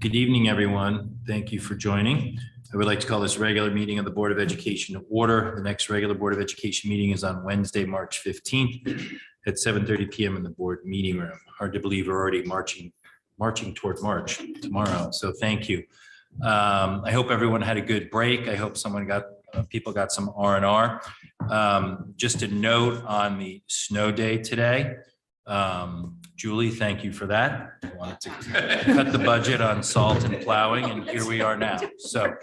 Good evening, everyone. Thank you for joining. I would like to call this regular meeting of the Board of Education to order. The next regular Board of Education meeting is on Wednesday, March 15th at 7:30 p.m. in the board meeting room. Hard to believe we're already marching toward March tomorrow. So thank you. I hope everyone had a good break. I hope people got some R&R. Just a note on the snow day today. Julie, thank you for that. I wanted to cut the budget on salt and plowing, and here we are now. So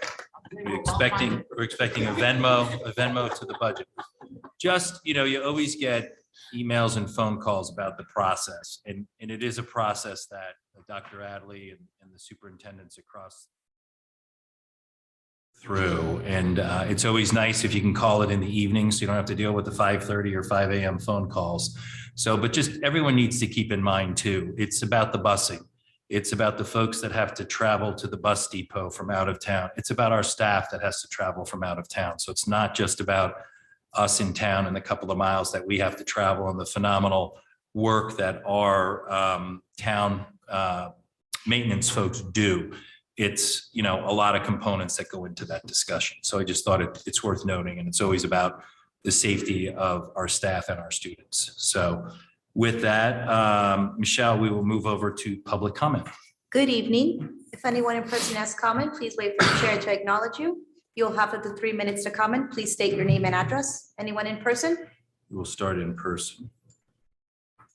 we're expecting a Venmo to the budget. Just, you always get emails and phone calls about the process, and it is a process that Dr. Adley and the superintendents across through, and it's always nice if you can call it in the evening so you don't have to deal with the 5:30 or 5 a.m. phone calls. So, but just everyone needs to keep in mind too, it's about the busing. It's about the folks that have to travel to the bus depot from out of town. It's about our staff that has to travel from out of town. So it's not just about us in town and the couple of miles that we have to travel and the phenomenal work that our town maintenance folks do. It's, a lot of components that go into that discussion. So I just thought it's worth noting, and it's always about the safety of our staff and our students. So with that, Michelle, we will move over to public comment. Good evening. If anyone in person has comment, please wait for the chair to acknowledge you. You'll have up to 3 minutes to comment. Please state your name and address. Anyone in person? We will start in person.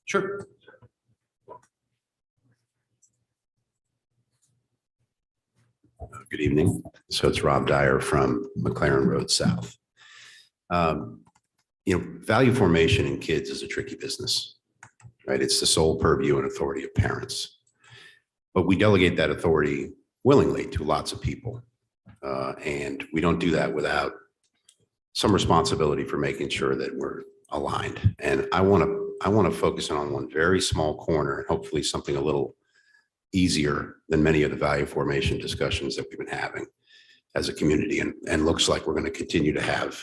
Sure. Good evening. So it's Rob Dyer from McLaren Road South. Value formation in kids is a tricky business, right? It's the sole purview and authority of parents, but we delegate that authority willingly to lots of people. And we don't do that without some responsibility for making sure that we're aligned. And I want to focus on one very small corner, and hopefully something a little easier than many of the value formation discussions that we've been having as a community, and looks like we're going to continue to have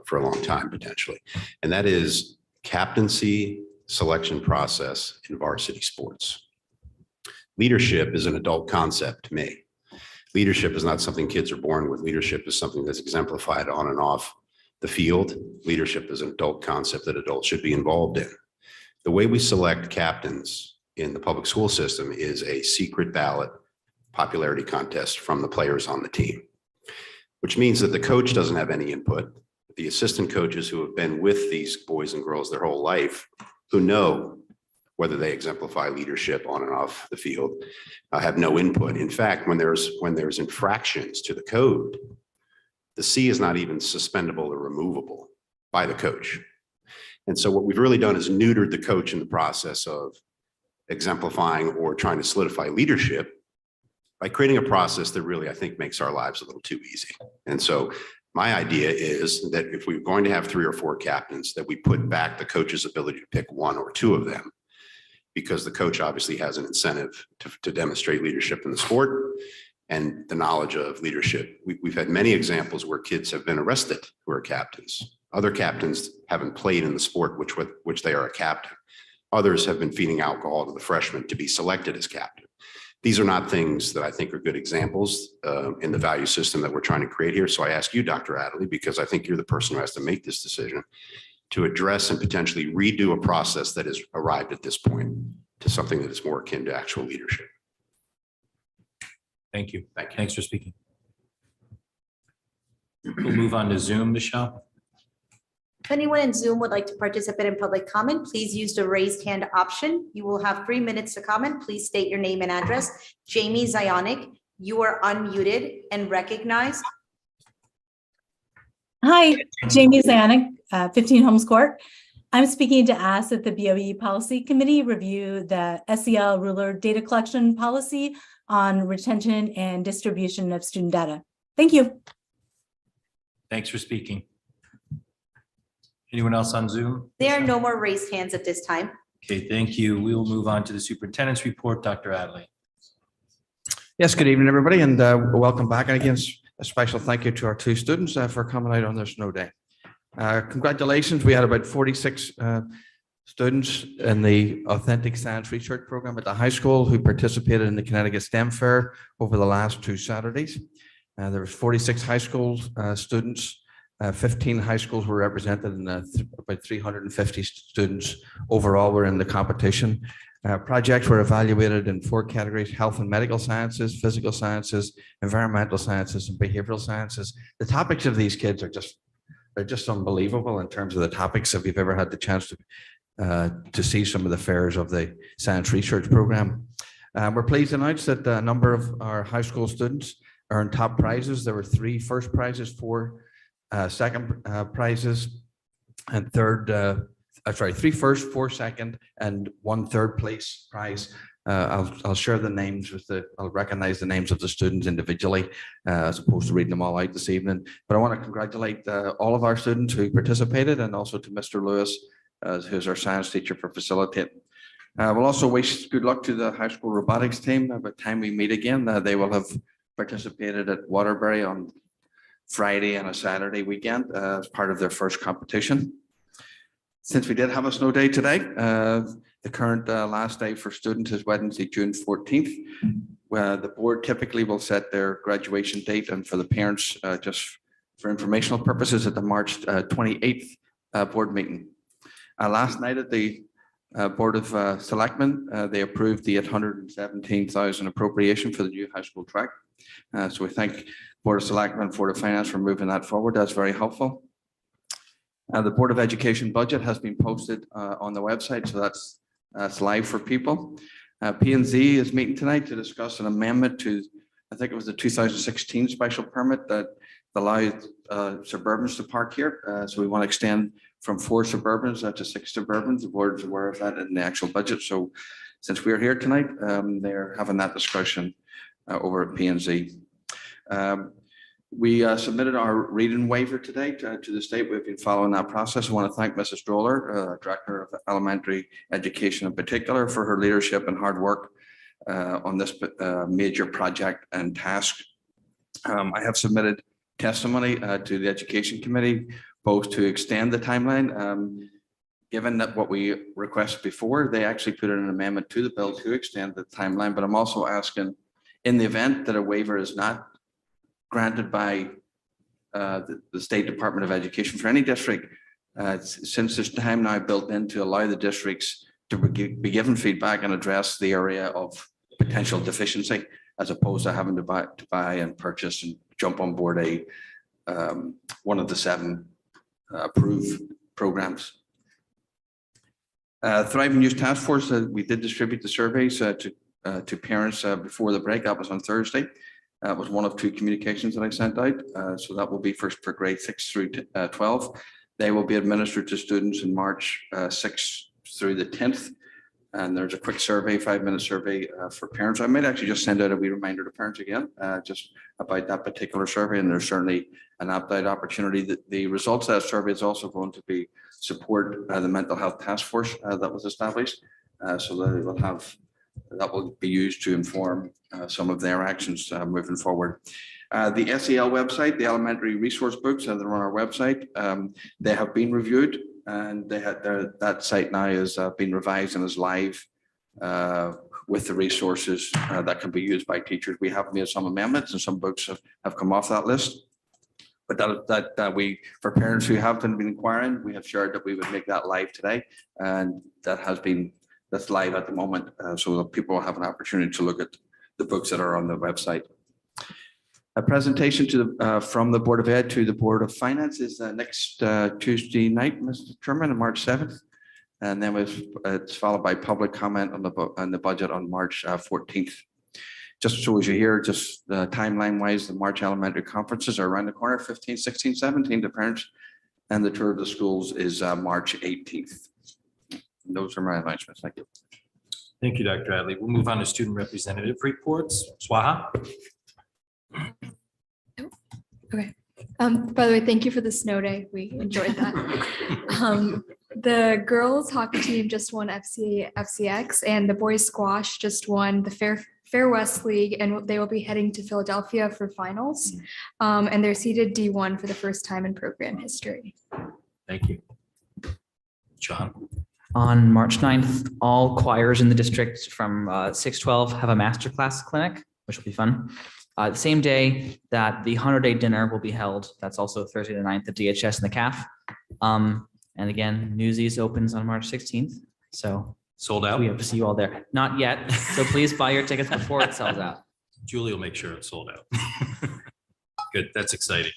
for a long time potentially. And that is captaincy selection process in varsity sports. Leadership is an adult concept to me. Leadership is not something kids are born with. Leadership is something that's exemplified on and off the field. Leadership is an adult concept that adults should be involved in. The way we select captains in the public school system is a secret ballot popularity contest from the players on the team, which means that the coach doesn't have any input. The assistant coaches who have been with these boys and girls their whole life, who know whether they exemplify leadership on and off the field, have no input. In fact, when there's infractions to the code, the C is not even suspendable or removable by the coach. And so what we've really done is neutered the coach in the process of exemplifying or trying to solidify leadership by creating a process that really, I think, makes our lives a little too easy. And so my idea is that if we're going to have 3 or 4 captains, that we put back the coach's ability to pick 1 or 2 of them, because the coach obviously has an incentive to demonstrate leadership in the sport and the knowledge of leadership. We've had many examples where kids have been arrested who are captains. Other captains haven't played in the sport which they are a captain. Others have been feeding alcohol to the freshmen to be selected as captain. These are not things that I think are good examples in the value system that we're trying to create here. So I ask you, Dr. Adley, because I think you're the person who has to make this decision, to address and potentially redo a process that has arrived at this point to something that is more akin to actual leadership. Thank you. Thanks for speaking. We'll move on to Zoom, Michelle. If anyone in Zoom would like to participate in public comment, please use the raised hand option. You will have 3 minutes to comment. Please state your name and address. Jamie Zionic, you are unmuted and recognized. Hi, Jamie Zionic, 15 Holmes Court. I'm speaking to ask that the BOE Policy Committee review the SEL ruler data collection policy on retention and distribution of student data. Thank you. Thanks for speaking. Anyone else on Zoom? There are no more raised hands at this time. Okay, thank you. We will move on to the superintendent's report. Dr. Adley. Yes, good evening, everybody, and welcome back. And again, a special thank you to our 2 students for coming out on this snow day. Congratulations. We had about 46 students in the Authentic Science Research Program at the high school who participated in the Connecticut STEM Fair over the last 2 Saturdays. There was 46 high school students, 15 high schools were represented, and about 350 students overall were in the competition. Projects were evaluated in 4 categories: health and medical sciences, physical sciences, environmental sciences, and behavioral sciences. The topics of these kids are they're just unbelievable in terms of the topics. If you've ever had the chance to see some of the fairs of the science research program. We're pleased to announce that a number of our high school students earned top prizes. There were 3 first prizes, 4 second prizes, and 3 first, 4 second, and 1 third place prize. I'll share the names I'll recognize the names of the students individually, as opposed to reading them all out this evening. But I want to congratulate all of our students who participated, and also to Mr. Lewis, who's our science teacher, for facilitating. We'll also wish good luck to the high school robotics team. By the time we meet again, they will have participated at Waterbury on Friday and a Saturday weekend as part of their first competition. Since we did have a snow day today, the current last day for students is Wednesday, June 14th. Where the board typically will set their graduation date, and for the parents, just for informational purposes, at the March 28th board meeting. Last night at the Board of Selectmen, they approved the $817,000 appropriation for the new high school track. So we thank Board of Selectmen for the finance for moving that forward. That's very helpful. The Board of Education budget has been posted on the website, so that's live for people. P&Z is meeting tonight to discuss an amendment to, I think it was the 2016 special permit that allowed Suburbans to park here. So we want to extend from 4 Suburbans to 6 Suburbans. The board is aware of that in the actual budget. So since we're here tonight, they're having that discussion over at P&Z. We submitted our reading waiver today to the state. We've been following that process. I want to thank Mrs. Droller, Director of Elementary Education in particular, for her leadership and hard work on this major project and task. I have submitted testimony to the Education Committee, both to extend the timeline. Given that what we requested before, they actually put in an amendment to the bill to extend the timeline, but I'm also asking, in the event that a waiver is not granted by the State Department of Education for any district, since there's time now built in to allow the districts to be given feedback and address the area of potential deficiency, as opposed to having to buy and purchase and jump on board one of the 7 approved programs. Thriving Youth Task Force, we did distribute the surveys to parents before the break. That was on Thursday. That was one of 2 communications that I sent out. So that will be first for grade 6 through 12. They will be administered to students in March 6th through the 10th. And there's a quick survey, 5-minute survey for parents. I might actually just send out a wee reminder to parents again, just about that particular survey. And there's certainly an opt-out opportunity. That the results of that survey is also going to be support the mental health task force that was established. So they will have, that will be used to inform some of their actions moving forward. The SEL website, the elementary resource books that are on our website, they have been reviewed, and they had that site now is being revised and is live with the resources that can be used by teachers. We have made some amendments, and some books have come off that list. But that we, for parents who have been inquiring, we have shared that we would make that live today, and that's live at the moment, so that people will have an opportunity to look at the books that are on the website. A presentation from the Board of Ed to the Board of Finance is next Tuesday night, Mr. Chairman, on March 7th. And then it's followed by public comment on the budget on March 14th. Just so as you hear, just timeline wise, the March elementary conferences are around the corner, 15, 16, 17 to parents. And the tour of the schools is March 18th. And those are my announcements. Thank you. Thank you, Dr. Adley. We'll move on to student representative reports. Swaha. Okay. By the way, thank you for the snow day. We enjoyed that. The girls hockey team just won FCX, and the boys squash just won the Fair West League, and they will be heading to Philadelphia for finals. And they're seeded D1 for the first time in program history. Thank you. John. On March 9th, all choirs in the district from 612 have a masterclass clinic, which will be fun. The same day that the 100-day dinner will be held, that's also Thursday the 9th at DHS and the CAF. And again, Newsies opens on March 16th. So Sold out? we hope to see you all there. Not yet. So please buy your tickets before it sells out. Julie will make sure it's sold out. Good, that's exciting.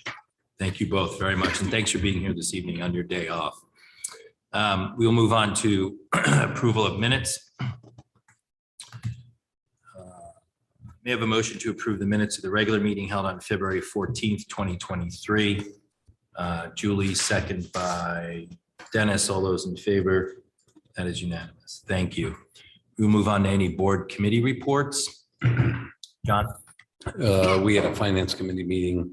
Thank you both very much, and thanks for being here this evening on your day off. We'll move on to approval of minutes. May I have a motion to approve the minutes of the regular meeting held on February 14th, 2023. Julie, second by Dennis. All those in favor? That is unanimous. Thank you. We'll move on to any board committee reports. John? We had a finance committee meeting,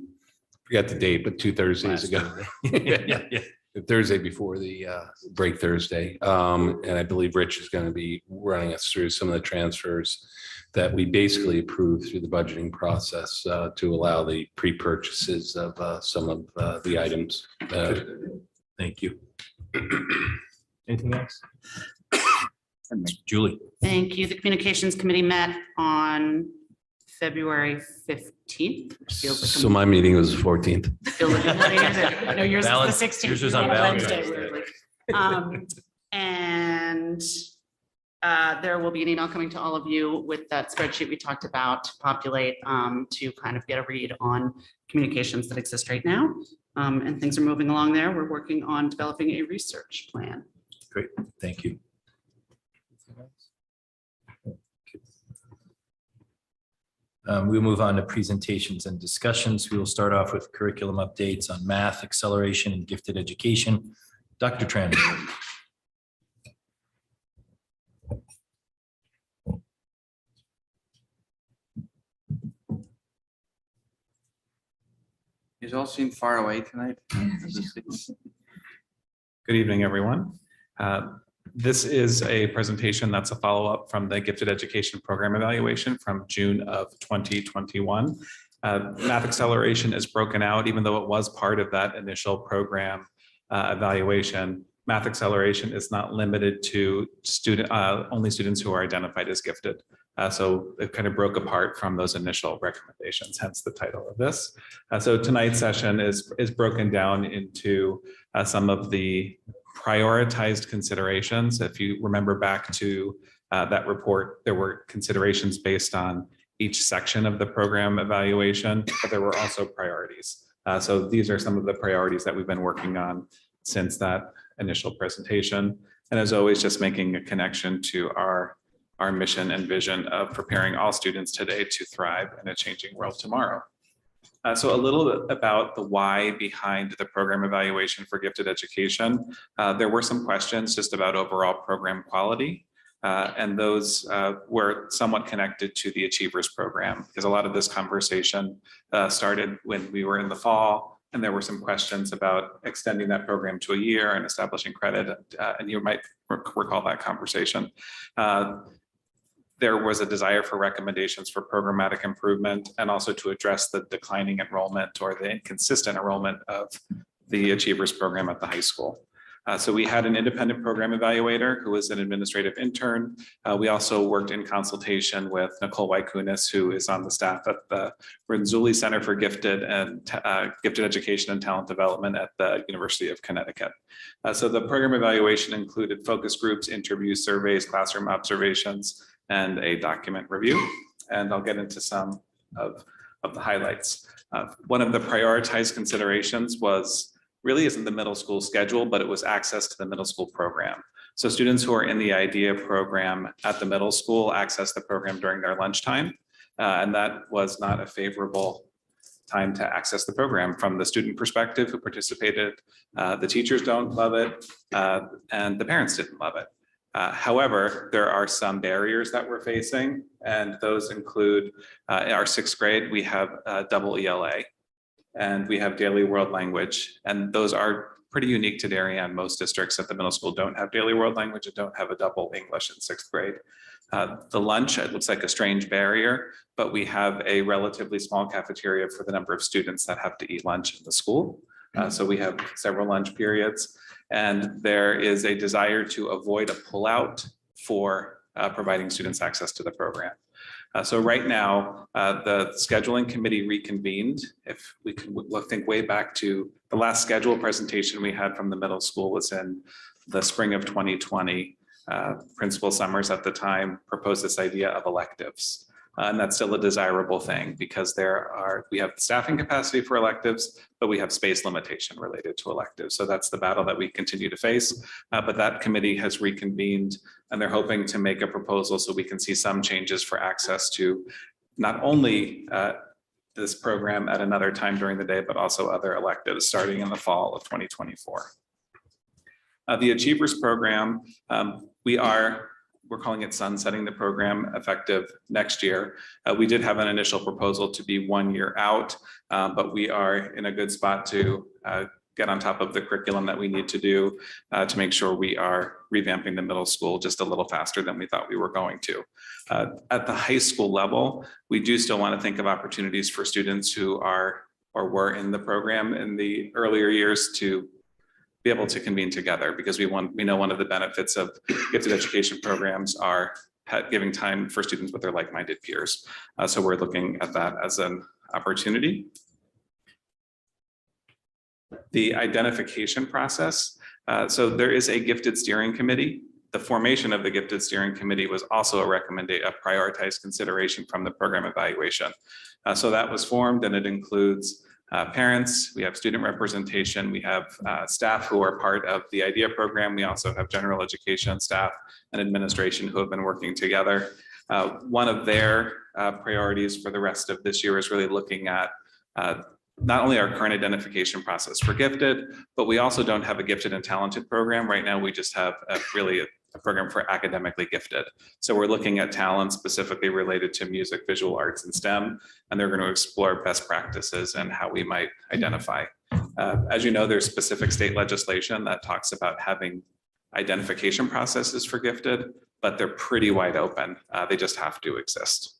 forgot the date, but 2 Thursdays ago. Yeah. The Thursday before the break Thursday. And I believe Rich is going to be running us through some of the transfers that we basically approved through the budgeting process to allow the pre-purchases of some of the items. Thank you. Anything else? Julie? Thank you. The Communications Committee met on February 15th. which feels like So my meeting was the 14th. feels like a million years ago. No, yours is the 16th. Yours was on Valentine's Day. And there will be an email coming to all of you with that spreadsheet we talked about to populate to kind of get a read on communications that exist right now. And things are moving along there. We're working on developing a research plan. Great, thank you. We'll move on to presentations and discussions. We will start off with curriculum updates on math, acceleration, and gifted education. Dr. Tran. You all seem far away tonight. Good evening, everyone. This is a presentation that's a follow-up from the Gifted Education Program Evaluation from June of 2021. Math Acceleration is broken out, even though it was part of that initial program evaluation. Math Acceleration is not limited to only students who are identified as gifted. So it kind of broke apart from those initial recommendations, hence the title of this. So tonight's session is broken down into some of the prioritized considerations. If you remember back to that report, there were considerations based on each section of the program evaluation, but there were also priorities. So these are some of the priorities that we've been working on since that initial presentation. And as always, just making a connection to our mission and vision of preparing all students today to thrive in a changing world tomorrow. So a little bit about the why behind the program evaluation for gifted education. There were some questions just about overall program quality, and those were somewhat connected to the Achievers program, because a lot of this conversation started when we were in the fall, and there were some questions about extending that program to a year and establishing credit, and you might recall that conversation. There was a desire for recommendations for programmatic improvement and also to address the declining enrollment or the inconsistent enrollment of the Achievers program at the high school. So we had an independent program evaluator who was an administrative intern. We also worked in consultation with Nicole Waikunis, who is on the staff at the Renzulli Center for Gifted Education and Talent Development at the University of Connecticut. So the program evaluation included focus groups, interviews, surveys, classroom observations, and a document review. And I'll get into some of the highlights. One of the prioritized considerations really isn't the middle school schedule, but it was access to the middle school program. So students who are in the IDEA program at the middle school access the program during their lunchtime. And that was not a favorable time to access the program from the student perspective who participated. The teachers don't love it, and the parents didn't love it. However, there are some barriers that we're facing, and those include in our 6th grade, we have double ELA, and we have daily world language, and those are pretty unique to Darien. Most districts at the middle school don't have daily world language and don't have a double English in 6th grade. The lunch, it looks like a strange barrier, but we have a relatively small cafeteria for the number of students that have to eat lunch in the school. So we have several lunch periods. And there is a desire to avoid a pullout for providing students access to the program. So right now, the scheduling committee reconvened. If we can think way back to the last schedule presentation we had from the middle school was in the spring of 2020. Principal Summers at the time proposed this idea of electives. And that's still a desirable thing because we have staffing capacity for electives, but we have space limitation related to electives. So that's the battle that we continue to face. But that committee has reconvened and they're hoping to make a proposal so we can see some changes for access to not only this program at another time during the day, but also other electives starting in the fall of 2024. The Achievers program, we're calling it sunsetting the program effective next year. We did have an initial proposal to be 1 year out, but we are in a good spot to get on top of the curriculum that we need to do to make sure we are revamping the middle school just a little faster than we thought we were going to. At the high school level, we do still want to think of opportunities for students who are or were in the program in the earlier years to be able to convene together because we know one of the benefits of gifted education programs are giving time for students with their like-minded peers. So we're looking at that as an opportunity. The identification process. So there is a gifted steering committee. The formation of the gifted steering committee was also a prioritized consideration from the program evaluation. So that was formed and it includes parents, we have student representation, we have staff who are part of the IDEA program. We also have general education staff and administration who have been working together. One of their priorities for the rest of this year is really looking at not only our current identification process for gifted, but we also don't have a gifted and talented program. Right now, we just have a program for academically gifted. So we're looking at talent specifically related to music, visual arts, and STEM, and they're going to explore best practices and how we might identify. As you know, there's specific state legislation that talks about having identification processes for gifted, but they're pretty wide open. They just have to exist.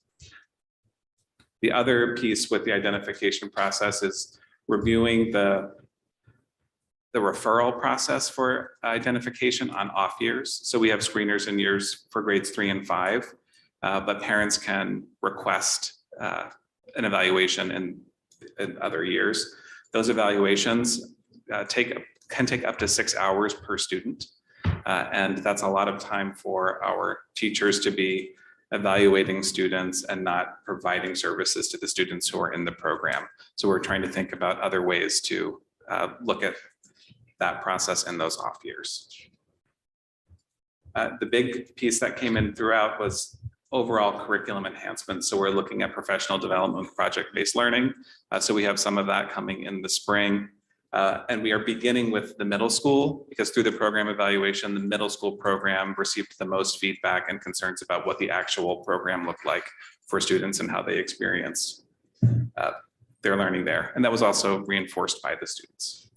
The other piece with the identification process is reviewing the referral process for identification on off years. So we have screeners in years for grades 3 and 5, but parents can request an evaluation in other years. Those evaluations can take up to 6 hours per student. And that's a lot of time for our teachers to be evaluating students and not providing services to the students who are in the program. So we're trying to think about other ways to look at that process in those off years. The big piece that came in throughout was overall curriculum enhancement. So we're looking at professional development, project-based learning. So we have some of that coming in the spring. And we are beginning with the middle school because through the program evaluation, the middle school program received the most feedback and concerns about what the actual program looked like for students and how they experience their learning there. And that was also reinforced by the students.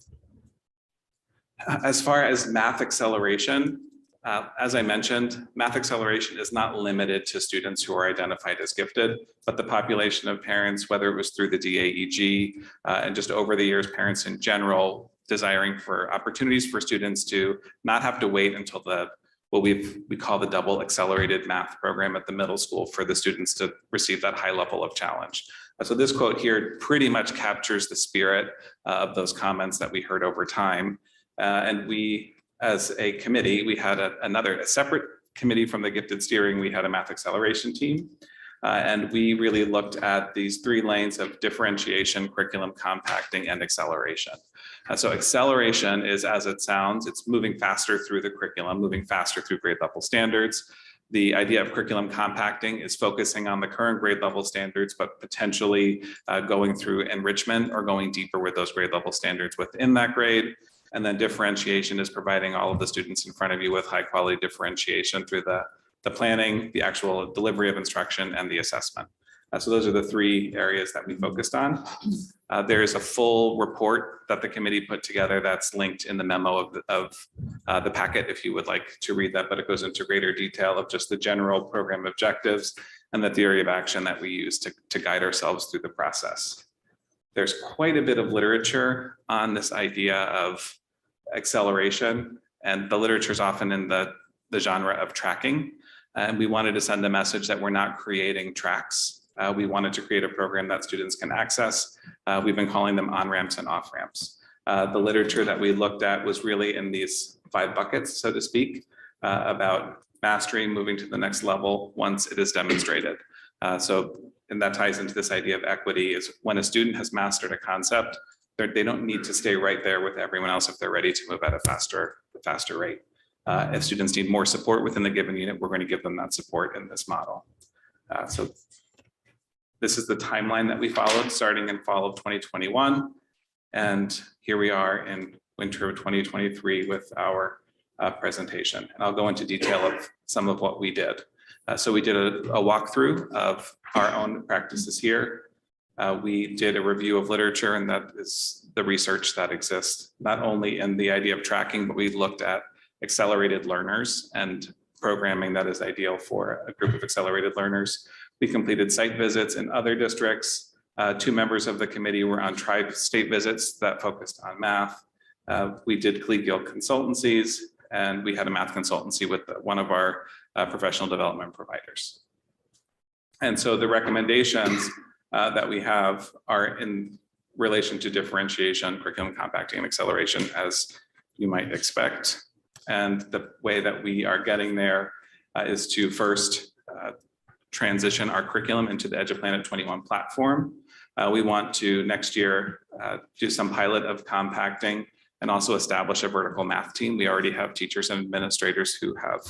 As far as math acceleration, as I mentioned, math acceleration is not limited to students who are identified as gifted, but the population of parents, whether it was through the DAEG and just over the years, parents in general desiring for opportunities for students to not have to wait until what we call the double accelerated math program at the middle school for the students to receive that high level of challenge. So this quote here pretty much captures the spirit of those comments that we heard over time. And we, as a committee, we had a separate committee from the gifted steering. We had a math acceleration team. And we really looked at these 3 lanes of differentiation, curriculum compacting, and acceleration. So acceleration is, as it sounds, it's moving faster through the curriculum, moving faster through grade level standards. The idea of curriculum compacting is focusing on the current grade level standards, but potentially going through enrichment or going deeper with those grade level standards within that grade. And then differentiation is providing all of the students in front of you with high quality differentiation through the planning, the actual delivery of instruction, and the assessment. So those are the 3 areas that we focused on. There is a full report that the committee put together that's linked in the memo of the packet if you would like to read that, but it goes into greater detail of just the general program objectives and the theory of action that we use to guide ourselves through the process. There's quite a bit of literature on this idea of acceleration, and the literature is often in the genre of tracking. And we wanted to send a message that we're not creating tracks. We wanted to create a program that students can access. We've been calling them on-ramps and off-ramps. The literature that we looked at was really in these 5 buckets, so to speak, about mastery, moving to the next level once it is demonstrated. And that ties into this idea of equity, is when a student has mastered a concept, they don't need to stay right there with everyone else if they're ready to move at a faster rate. If students need more support within the given unit, we're going to give them that support in this model. So this is the timeline that we followed starting in fall of 2021. And here we are in winter of 2023 with our presentation. And I'll go into detail of some of what we did. So we did a walkthrough of our own practices here. We did a review of literature, and that is the research that exists, not only in the idea of tracking, but we looked at accelerated learners and programming that is ideal for a group of accelerated learners. We completed site visits in other districts. 2 members of the committee were on tri-state visits that focused on math. We did collegial consultancies, and we had a math consultancy with one of our professional development providers. And so the recommendations that we have are in relation to differentiation, curriculum compacting, and acceleration, as you might expect. And the way that we are getting there is to first transition our curriculum into the EduPlanet 21 platform. We want to next year do some pilot of compacting and also establish a vertical math team. We already have teachers and administrators who have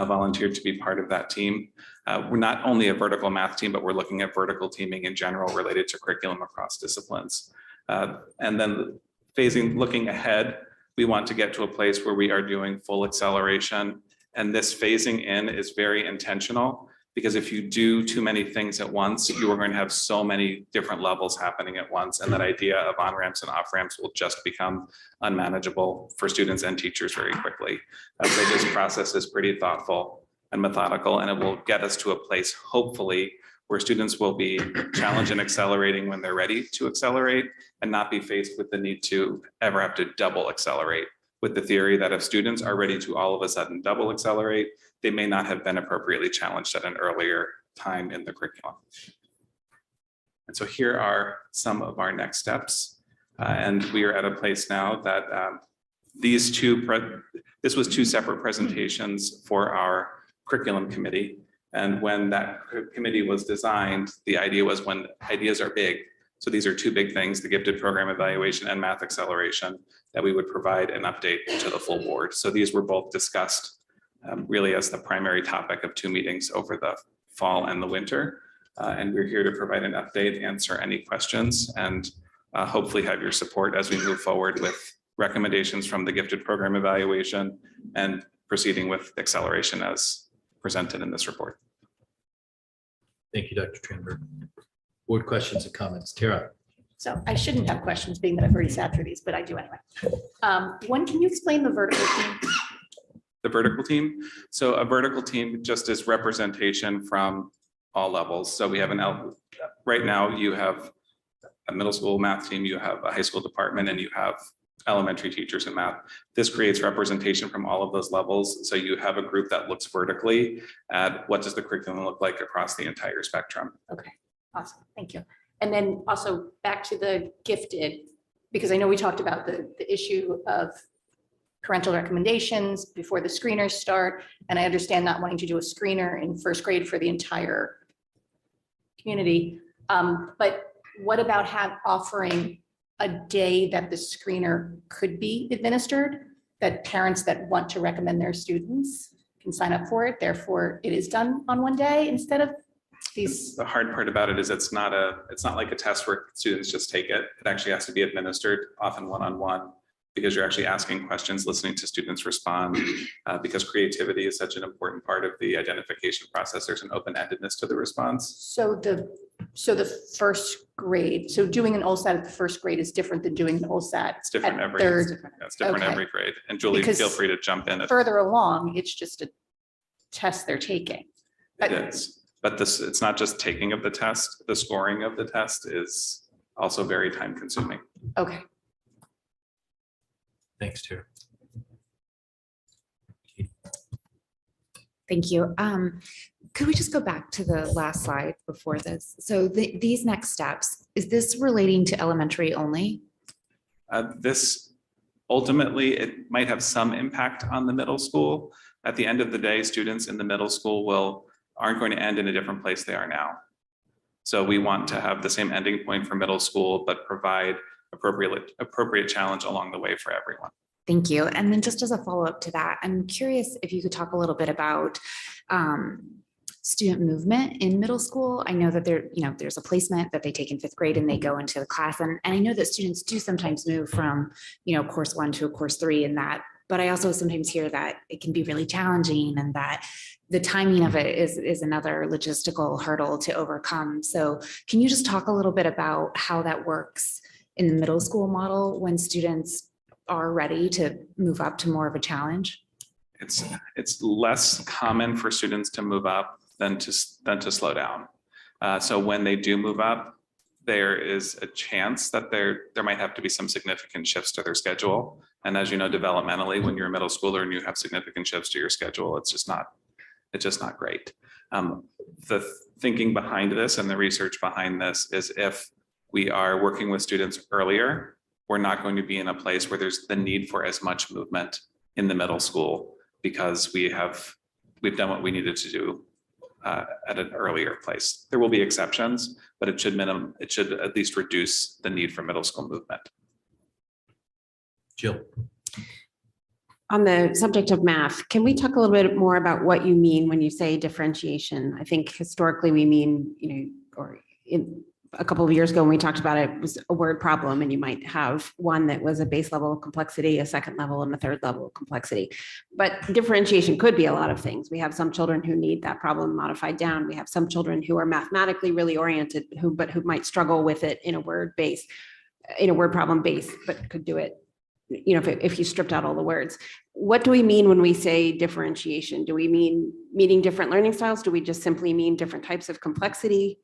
volunteered to be part of that team. We're not only a vertical math team, but we're looking at vertical teaming in general related to curriculum across disciplines. And then looking ahead, we want to get to a place where we are doing full acceleration. And this phasing in is very intentional, because if you do too many things at once, you are going to have so many different levels happening at once. And that idea of on-ramps and off-ramps will just become unmanageable for students and teachers very quickly. So this process is pretty thoughtful and methodical, and it will get us to a place, hopefully, where students will be challenged and accelerating when they're ready to accelerate, and not be faced with the need to ever have to double accelerate, with the theory that if students are ready to all of a sudden double accelerate, they may not have been appropriately challenged at an earlier time in the curriculum. And so here are some of our next steps. And we are at a place now that this was 2 separate presentations for our curriculum committee. And when that committee was designed, the idea was, when ideas are big, so these are 2 big things, the gifted program evaluation and math acceleration, that we would provide an update to the full board. So these were both discussed really as the primary topic of 2 meetings over the fall and the winter. And we're here to provide an update, answer any questions, and hopefully have your support as we move forward with recommendations from the gifted program evaluation and proceeding with acceleration as presented in this report. Thank you, Dr. Tranberg. Board questions and comments. Tara. So I shouldn't have questions, being that I've already sat through these, but I do anyway. One, can you explain the vertical team? The vertical team. So a vertical team just is representation from all levels. So we have right now you have a middle school math team, you have a high school department, and you have elementary teachers in math. This creates representation from all of those levels. So you have a group that looks vertically at what does the curriculum look like across the entire spectrum. Okay, awesome, thank you. And then also back to the gifted, because I know we talked about the issue of parental recommendations before the screeners start. And I understand not wanting to do a screener in first grade for the entire community. But what about offering a day that the screener could be administered, that parents that want to recommend their students can sign up for it? Therefore, it is done on one day instead of these. The hard part about it is it's not like a test where students just take it. It actually has to be administered, often one-on-one, because you're actually asking questions, listening to students respond, because creativity is such an important part of the identification process. There's an open-endedness to the response. So the first grade, so doing an OLSAT at the first grade is different than doing the OLSAT It's different at every, third. it's different Okay. every grade. And Julie, Because feel free to jump in. Further along, it's just a test they're taking. It is, but it's not just taking of the test, the scoring of the test is also very time consuming. Okay. Thanks, Tara. Thank you. Could we just go back to the last slide before this? So these next steps, is this relating to elementary only? This ultimately, it might have some impact on the middle school. At the end of the day, students in the middle school aren't going to end in a different place they are now. So we want to have the same ending point for middle school, but provide appropriate challenge along the way for everyone. Thank you. And then just as a follow-up to that, I'm curious if you could talk a little bit about student movement in middle school. I know that there's a placement that they take in 5th grade and they go into the class. And I know that students do sometimes move from, course 1 to a course 3 in that, but I also sometimes hear that it can be really challenging and that the timing of it is another logistical hurdle to overcome. So can you just talk a little bit about how that works in the middle school model when students are ready to move up to more of a challenge? It's less common for students to move up than to slow down. So when they do move up, there is a chance that there might have to be some significant shifts to their schedule. And as you know, developmentally, when you're a middle schooler and you have significant shifts to your schedule, it's just not great. The thinking behind this and the research behind this is if we are working with students earlier, we're not going to be in a place where there's the need for as much movement in the middle school because we've done what we needed to do at an earlier place. There will be exceptions, but it should at least reduce the need for middle school movement. Jill. On the subject of math, can we talk a little bit more about what you mean when you say differentiation? I think historically we mean, or a couple of years ago when we talked about it, it was a word problem, and you might have one that was a base level of complexity, a second level, and a third level of complexity. But differentiation could be a lot of things. We have some children who need that problem modified down. We have some children who are mathematically really oriented, who might struggle with it in a word problem base, but could do it, if you stripped out all the words. What do we mean when we say differentiation? Do we mean meeting different learning styles? Do we just simply mean different types of complexity?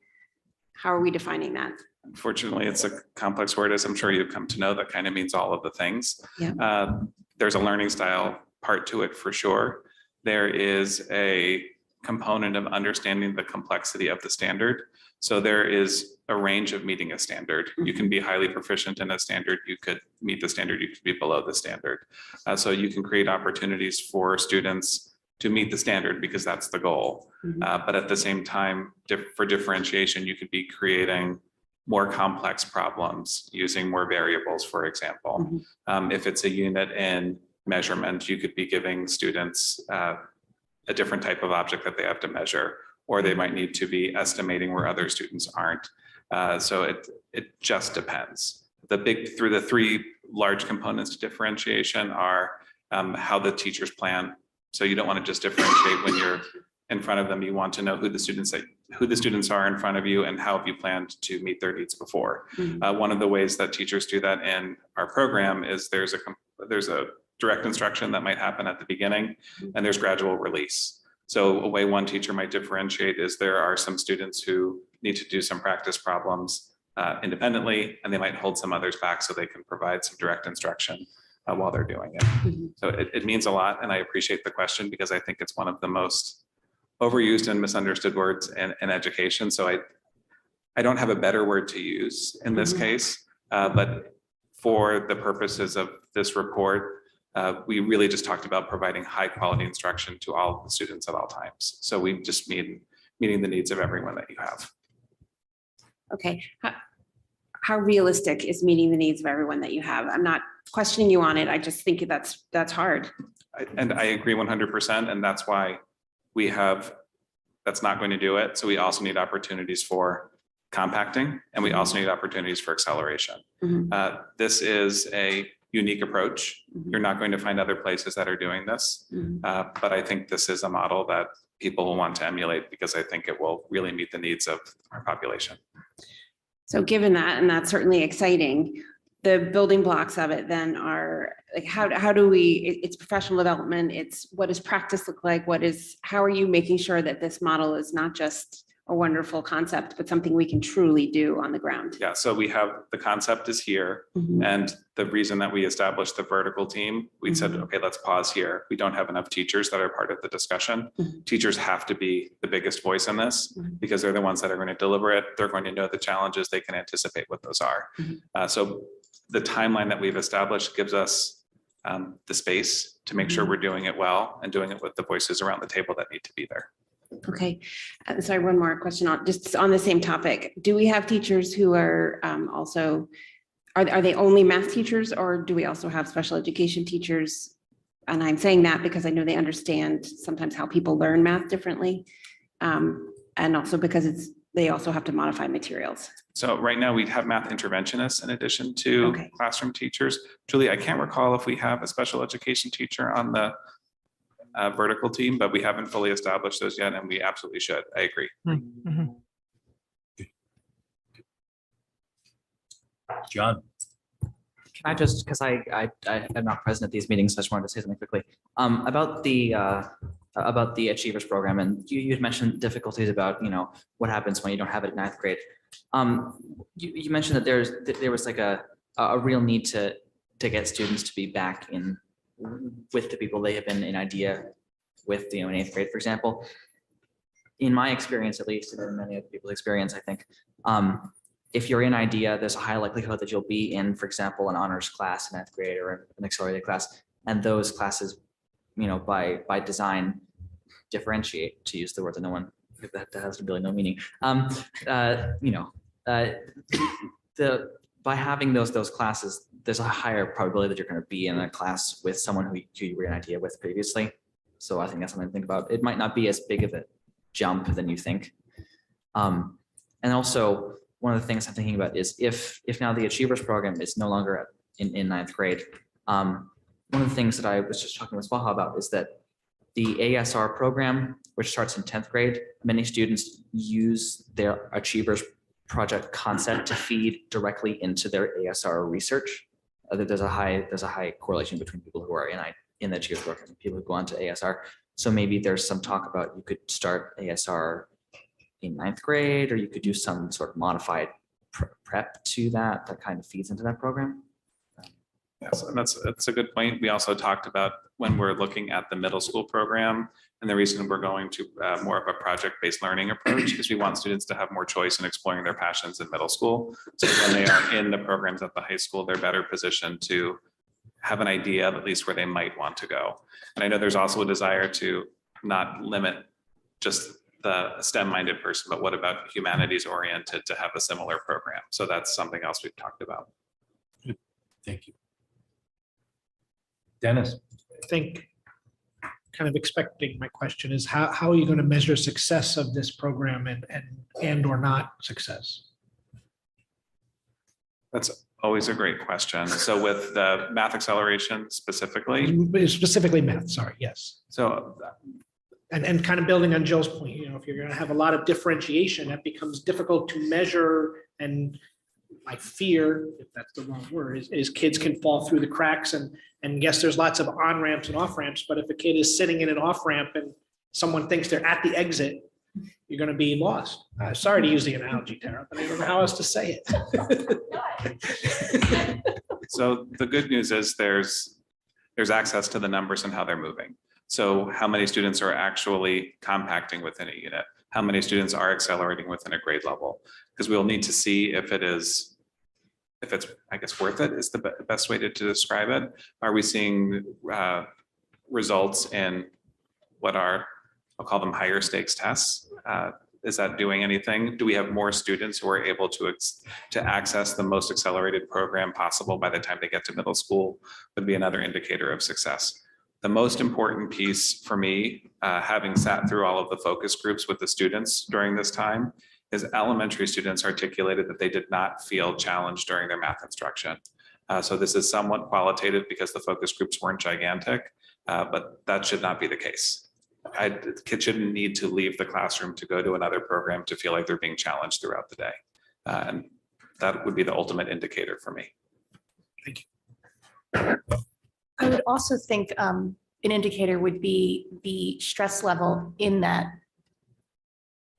How are we defining that? Unfortunately, it's a complex word, as I'm sure you've come to know, that kind of means all of the things. Yeah. There's a learning style part to it for sure. There is a component of understanding the complexity of the standard. So there is a range of meeting a standard. You can be highly proficient in a standard. You could meet the standard. You could be below the standard. So you can create opportunities for students to meet the standard because that's the goal. But at the same time, for differentiation, you could be creating more complex problems using more variables, for example. If it's a unit in measurement, you could be giving students a different type of object that they have to measure, or they might need to be estimating where other students aren't. So it just depends. The three large components to differentiation are how the teachers plan. So you don't want to just differentiate when you're in front of them. You want to know who the students are in front of you and how have you planned to meet their needs before. One of the ways that teachers do that in our program is there's a direct instruction that might happen at the beginning, and there's gradual release. So a way one teacher might differentiate is there are some students who need to do some practice problems independently, and they might hold some others back so they can provide some direct instruction while they're doing it. So it means a lot, and I appreciate the question because I think it's one of the most overused and misunderstood words in education. So I don't have a better word to use in this case, but for the purposes of this report, we really just talked about providing high quality instruction to all the students at all times. So we just meeting the needs of everyone that you have. Okay. How realistic is meeting the needs of everyone that you have? I'm not questioning you on it. I just think that's hard. And I agree 100%. And that's why that's not going to do it. So we also need opportunities for compacting, and we also need opportunities for acceleration. This is a unique approach. You're not going to find other places that are doing this. But I think this is a model that people will want to emulate because I think it will really meet the needs of our population. So given that, and that's certainly exciting, the building blocks of it then are like, how do we, it's professional development, it's what does practice look like? How are you making sure that this model is not just a wonderful concept, but something we can truly do on the ground. Yeah, so we have, the concept is here. Mhm. And the reason that we established the vertical team, we said, Mhm. okay, let's pause here. We don't have enough teachers that are part of the discussion. Mhm. Teachers have to be the biggest voice in this Mhm. because they're the ones that are going to deliver it. They're going to know the challenges. They can anticipate what those are. Mhm. So the timeline that we've established gives us the space to make sure we're doing it well and doing it with the voices around the table that need to be there. Okay, sorry, one more question on, just on the same topic. Do we have teachers who are also, are they only math teachers, or do we also have special education teachers? And I'm saying that because I know they understand sometimes how people learn math differently. And also because they also have to modify materials. So right now we have math interventionists in addition to Okay. classroom teachers. Julie, I can't recall if we have a special education teacher on the vertical team, but we haven't fully established those yet, and we absolutely should. I agree. John? Can I just, because I am not present at these meetings, so I just wanted to say something quickly about the Achievers program. And you had mentioned difficulties about, what happens when you don't have it in ninth grade. You mentioned that there was like a real need to get students to be back in with the people they have been in idea with, in eighth grade, for example. In my experience, at least, and in many other people's experience, I think, if you're in idea, there's a high likelihood that you'll be in, for example, an honors class in ninth grade or an accelerated class. And those classes, by design, differentiate, to use the word that no one, that has really no meaning. By having those classes, there's a higher probability that you're going to be in a class with someone who you were in idea with previously. So I think that's something to think about. It might not be as big of a jump than you think. And also, one of the things I'm thinking about is if now the Achievers program is no longer in ninth grade, one of the things that I was just talking with Swaha about is that the ASR program, which starts in 10th grade, many students use their Achievers project concept to feed directly into their ASR research. There's a high correlation between people who are in the Achievers program and people who go on to ASR. So maybe there's some talk about you could start ASR in ninth grade, or you could do some sort of modified prep to that kind of feeds into that program. Yes, and that's a good point. We also talked about when we're looking at the middle school program, and the reason we're going to more of a project-based learning approach is we want students to have more choice in exploring their passions in middle school. So when they are in the programs at the high school, they're better positioned to have an idea of at least where they might want to go. And I know there's also a desire to not limit just the STEM-minded person, but what about humanities oriented to have a similar program? So that's something else we've talked about. Thank you. Dennis? I think kind of expecting my question is how are you going to measure success of this program and or not success? That's always a great question. So with the math acceleration specifically. Specifically math, sorry, yes. So and kind of building on Joe's point, if you're going to have a lot of differentiation, that becomes difficult to measure. And I fear, if that's the wrong word, is kids can fall through the cracks. And yes, there's lots of on ramps and off ramps, but if a kid is sitting in an off ramp and someone thinks they're at the exit, you're going to be lost. Sorry to use the analogy, Tara, but I don't know how else to say it. So the good news is there's access to the numbers and how they're moving. So how many students are actually compacting within a unit? How many students are accelerating within a grade level? Because we'll need to see if it's, I guess, worth it is the best way to describe it. Are we seeing results in what are, I'll call them higher stakes tests? Is that doing anything? Do we have more students who are able to access the most accelerated program possible by the time they get to middle school? Would be another indicator of success. The most important piece for me, having sat through all of the focus groups with the students during this time, is elementary students articulated that they did not feel challenged during their math instruction. So this is somewhat qualitative because the focus groups weren't gigantic, but that should not be the case. Kids shouldn't need to leave the classroom to go to another program to feel like they're being challenged throughout the day. And that would be the ultimate indicator for me. Thank you. I would also think an indicator would be the stress level in that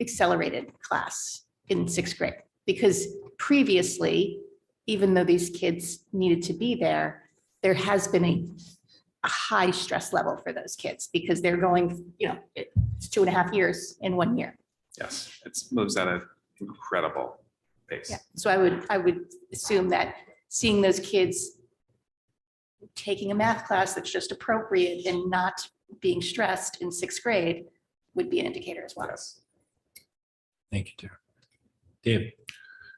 accelerated class in sixth grade. Because previously, even though these kids needed to be there, there has been a high stress level for those kids because they're going, it's 2.5 years in 1 year. Yes, it moves at an incredible pace. Yeah, so I would assume that seeing those kids taking a math class that's just appropriate and not being stressed in sixth grade would be an indicator as well. Yes. Thank you, Tara. Dave?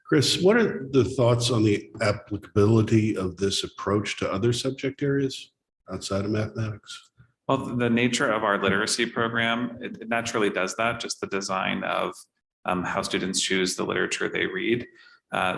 Chris, what are the thoughts on the applicability of this approach to other subject areas outside of mathematics? Well, the nature of our literacy program, it naturally does that, just the design of how students choose the literature they read.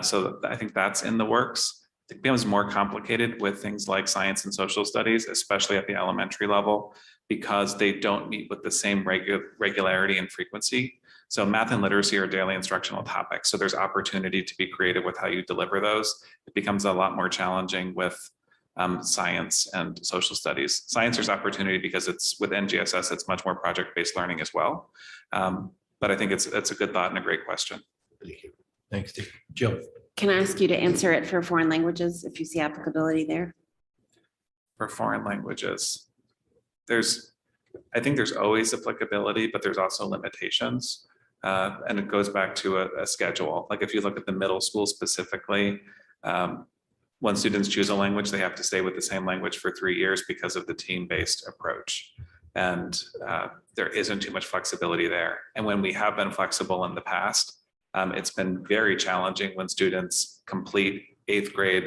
So I think that's in the works. It becomes more complicated with things like science and social studies, especially at the elementary level, because they don't meet with the same regularity and frequency. So math and literacy are daily instructional topics. So there's opportunity to be creative with how you deliver those. It becomes a lot more challenging with science and social studies. Science, there's opportunity because it's with NGSS, it's much more project-based learning as well. But I think it's a good thought and a great question. Thank you. Thanks, Dave. Jill? Can I ask you to answer it for foreign languages if you see applicability there? For foreign languages, I think there's always applicability, but there's also limitations. And it goes back to a schedule. Like if you look at the middle school specifically, when students choose a language, they have to stay with the same language for 3 years because of the team-based approach. And there isn't too much flexibility there. And when we have been flexible in the past, it's been very challenging when students complete 8th grade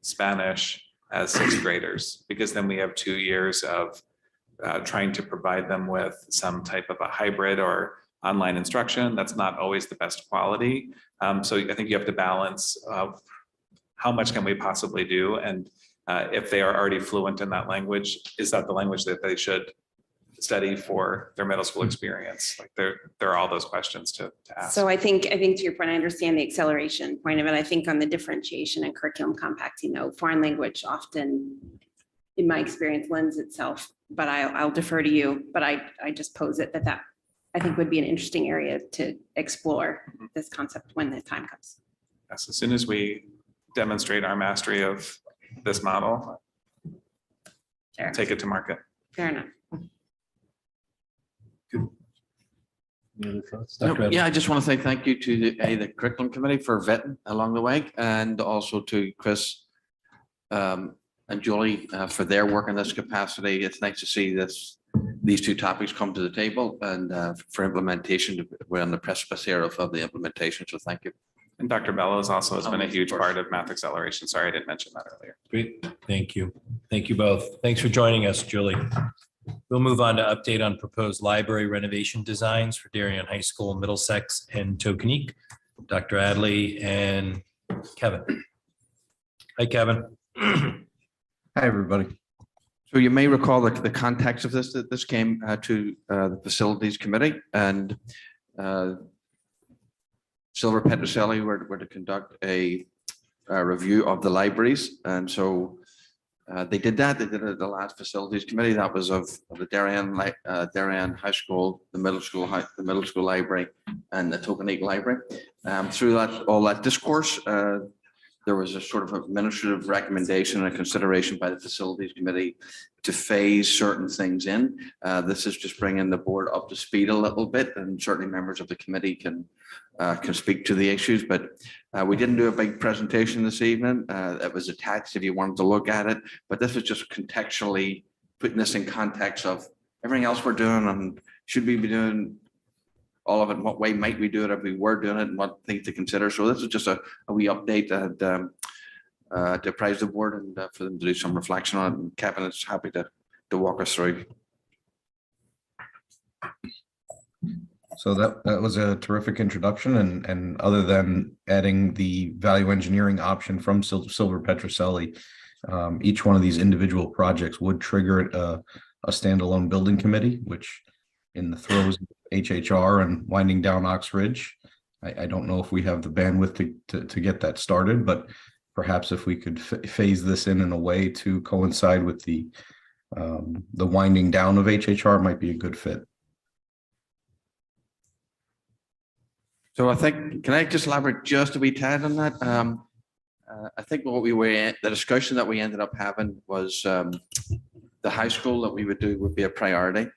Spanish as 6th graders, because then we have 2 years of trying to provide them with some type of a hybrid or online instruction that's not always the best quality. So I think you have to balance how much can we possibly do? And if they are already fluent in that language, is that the language that they should study for their middle school experience? Like there are all those questions to ask. So I think to your point, I understand the acceleration point of it. I think on the differentiation and curriculum compact, foreign language often, in my experience, lends itself, but I'll defer to you. But I just pose it that I think would be an interesting area to explore this concept when the time comes. Yes, as soon as we demonstrate our mastery of this model, Fair. take it to market. Fair enough. Any other thoughts? No, Dr. yeah, I just want to say thank you to the curriculum committee for vetting along the way, and also to Chris and Julie for their work in this capacity. It's nice to see these two topics come to the table, and for implementation, we're on the precipice here of the implementation. So thank you. And Dr. Bellows also has been a huge part of Math Acceleration. Sorry, I didn't mention that earlier. Great, thank you. Thank you both. Thanks for joining us, Julie. We'll move on to update on proposed library renovation designs for Darien High School, Middlesex, and Tokenique. Dr. Adley and Kevin. Hi, Kevin. Hi, everybody. So you may recall the context of this, that this came to the Facilities Committee, and Silver Petroselli were to conduct a review of the libraries. And so they did that. They did it at the last Facilities Committee. That was of the Darien High School, the middle school library, and the Tokenique Library. Through all that discourse, there was a sort of administrative recommendation and a consideration by the Facilities Committee to phase certain things in. This is just bringing the board up to speed a little bit, and certainly members of the committee can speak to the issues, but we didn't do a big presentation this evening. It was attached if you wanted to look at it, but this was just contextually putting this in context of everything else we're doing, and should we be doing all of it? In what way might we do it if we were doing it, and what things to consider? So this is just a wee update to apprise the board and for them to do some reflection on it. And Kevin is happy to walk us through. So that was a terrific introduction, and other than adding the value engineering option from Silver Petroselli, each one of these individual projects would trigger a standalone building committee, which in the throes of HHR and winding down Ox Ridge, I don't know if we have the bandwidth to get that started, but perhaps if we could phase this in a way to coincide with the winding down of HHR might be a good fit. So I think, can I just elaborate just a wee tad on that? I think what the discussion that we ended up having was the high school that we would do would be a priority.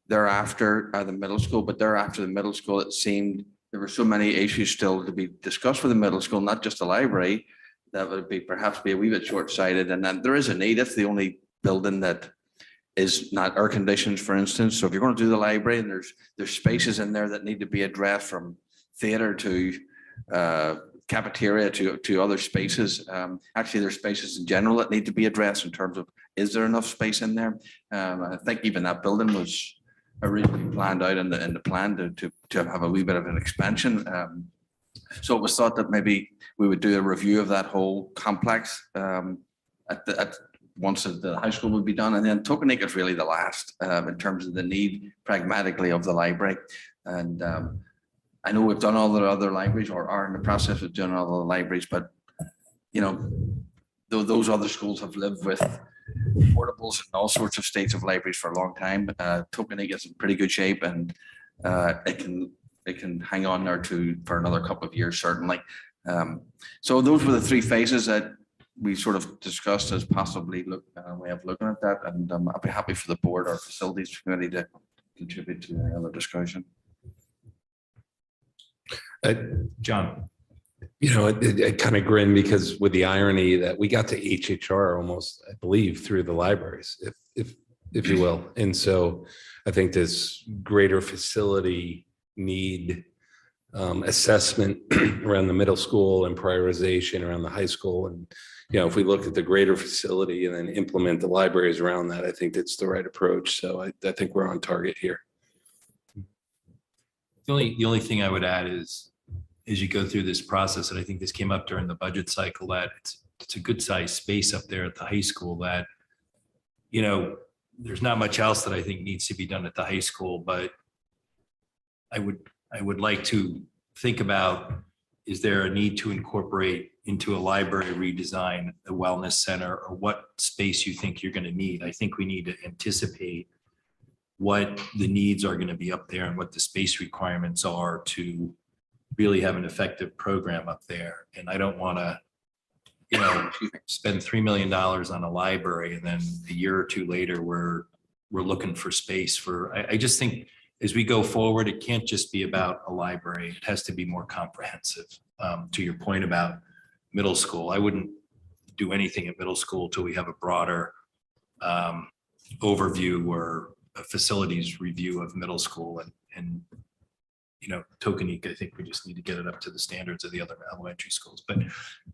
Thereafter, the middle school, but thereafter the middle school, it seemed there were so many issues still to be discussed for the middle school, not just the library, that would be perhaps be a wee bit short-sighted. And then there is a need. It's the only building that is not air conditioned, for instance. So if you're going to do the library and there's spaces in there that need to be addressed, from theater to cafeteria to other spaces. Actually, there's spaces in general that need to be addressed in terms of, is there enough space in there? I think even that building was originally planned out in the plan to have a wee bit of an expansion. So it was thought that maybe we would do a review of that whole complex once the high school would be done. And then Tokenique is really the last in terms of the need pragmatically of the library. And I know we've done all the other libraries, or are in the process of doing all the libraries, but you know, those other schools have lived with portables and all sorts of states of libraries for a long time. Tokenique is in pretty good shape, and it can hang on there for another couple of years, certainly. So those were the three phases that we sort of discussed as possibly way of looking at that, and I'll be happy for the board or facilities committee to contribute to the other discussion. John. You know, I kind of grin because with the irony that we got to HHR almost, I believe, through the libraries, if you will. And so I think this greater facility need assessment around the middle school and prioritization around the high school. And, you know, if we look at the greater facility and then implement the libraries around that, I think that's the right approach. So I think we're on target here. The only thing I would add is, as you go through this process, and I think this came up during the budget cycle, that it's a good sized space up there at the high school that, you know, there's not much else that I think needs to be done at the high school, but I would like to think about, is there a need to incorporate into a library redesign, a wellness center, or what space you think you're going to need? I think we need to anticipate what the needs are going to be up there and what the space requirements are to really have an effective program up there. And I don't want to, you know, spend $3 million on a library and then a year or two later we're looking for space for. I just think as we go forward, it can't just be about a library. It has to be more comprehensive. To your point about middle school, I wouldn't do anything at middle school till we have a broader overview or a facilities review of middle school and you know, Tokenique, I think we just need to get it up to the standards of the other elementary schools. But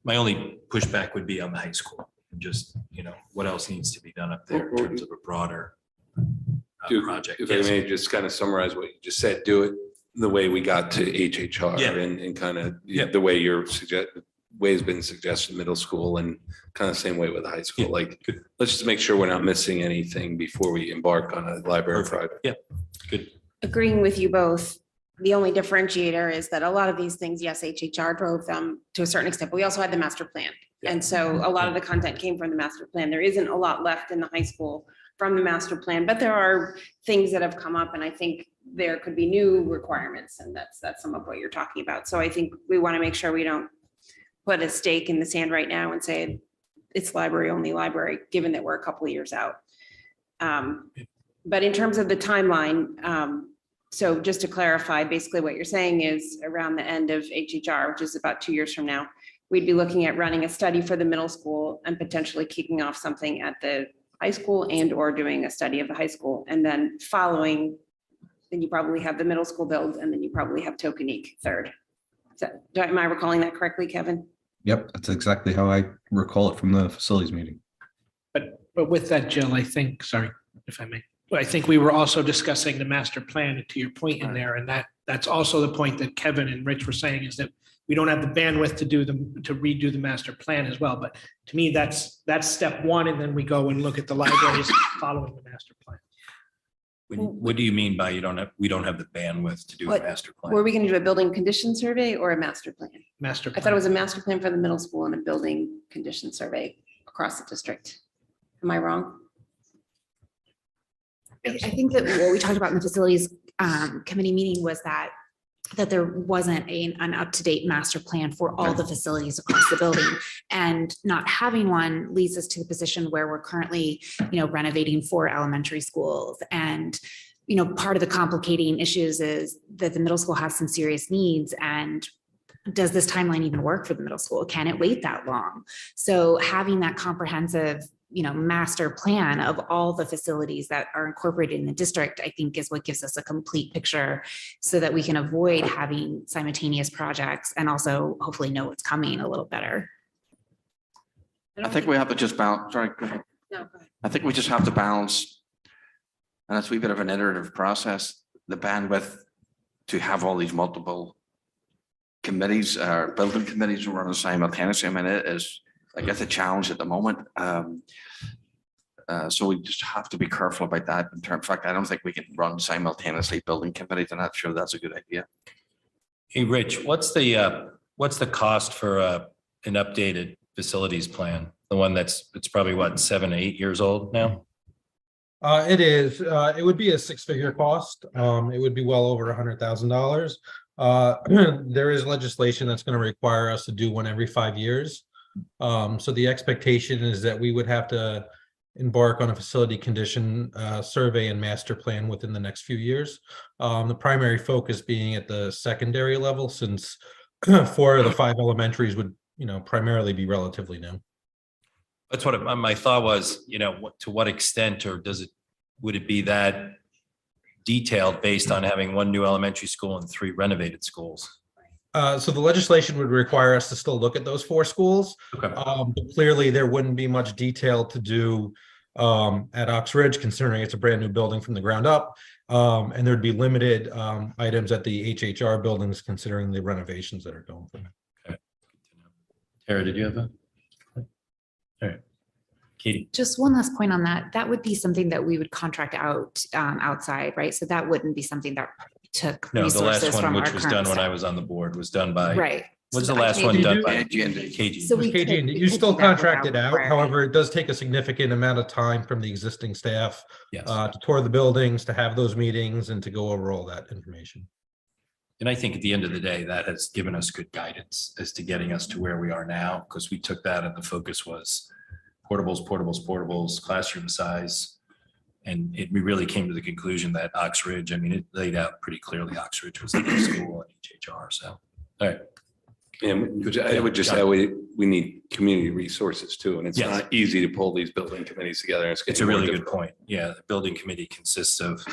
my only pushback would be on the high school, and just, you know, what else needs to be done up there in terms of a broader project. If I may just kind of summarize what you just said, do it the way we got to HHR and kind of the way you're way has been suggested middle school, and kind of same way with the high school. Like, let's just make sure we're not missing anything before we embark on a library project. Yeah, good. Agreeing with you both. The only differentiator is that a lot of these things, yes, HHR drove them to a certain extent, but we also had the master plan. And so a lot of the content came from the master plan. There isn't a lot left in the high school from the master plan, but there are things that have come up, and I think there could be new requirements, and that's some of what you're talking about. So I think we want to make sure we don't put a stake in the sand right now and say it's library only library, given that we're a couple of years out. But in terms of the timeline, so just to clarify, basically what you're saying is around the end of HHR, which is about 2 years from now, we'd be looking at running a study for the middle school and potentially kicking off something at the high school and or doing a study of the high school. And then following, then you probably have the middle school build, and then you probably have Tokenique third. Am I recalling that correctly, Kevin? Yep, that's exactly how I recall it from the facilities meeting. But with that, Jill, I think, sorry, if I may, I think we were also discussing the master plan, to your point in there, and that's also the point that Kevin and Rich were saying, is that we don't have the bandwidth to redo the master plan as well. But to me, that's step one, and then we go and look at the libraries following the master plan. What do you mean by we don't have the bandwidth to do a master plan? Were we going to do a building condition survey or a master plan? Master I plan. thought it was a master plan for the middle school and a building condition survey across the district. Am I wrong? I think that what we talked about in the facilities committee meeting was that that there wasn't an up-to-date master plan for all the facilities across the building. And not having one leads us to the position where we're currently, renovating 4 elementary schools. And, part of the complicating issues is that the middle school has some serious needs, and does this timeline even work for the middle school? Can it wait that long? So having that comprehensive master plan of all the facilities that are incorporated in the district, I think is what gives us a complete picture so that we can avoid having simultaneous projects and also hopefully know what's coming a little better. I think we have to just balance, sorry. Go ahead. No, go ahead. I think we just have to balance, and it's a wee bit of an iterative process, the bandwidth to have all these multiple committees or building committees running simultaneously. I mean, it is, I guess, a challenge at the moment. So we just have to be careful about that. In fact, I don't think we can run simultaneously building committees. I'm not sure that's a good idea. Hey, Rich, what's the cost for an updated facilities plan? The one it's probably what, 7 to 8 years old now? It is. It would be a 6-figure cost. It would be well over $100,000. There is legislation that's going to require us to do one every 5 years. So the expectation is that we would have to embark on a facility condition survey and master plan within the next few years. The primary focus being at the secondary level, since 4 of the 5 elementaries would, primarily be relatively new. That's what my thought was, to what extent, or would it be that detailed based on having 1 new elementary school and 3 renovated schools? So the legislation would require us to still look at those 4 schools. Okay. But clearly there wouldn't be much detail to do at Ox Ridge, considering it's a brand new building from the ground up. And there'd be limited items at the HHR buildings, considering the renovations that are going through. Okay. Tara, did you have a? All right. Katie. Just one last point on that. That would be something that we would contract out outside, right? So that wouldn't be something that took No, the resources last one, from our which was current done when I staff. was on the board, was done by. Right. What's So the last that one may done be- by? KG. So we KG, could- you we still could do that contract it without out. requiring- However, it does take a significant amount of time from the existing staff Yes. to tour the buildings, to have those meetings, and to go over all that information. And I think at the end of the day, that has given us good guidance as to getting us to where we are now, because we took that and the focus was portables, classroom size. And we really came to the conclusion that Ox Ridge, it laid out pretty clearly Ox Ridge was a good school at HHR. So, all right. And I would just say we need community resources too, and it's Yes. not easy to pull these building committees together. It's getting a more really good difficult. point. Yeah, the building committee consists of,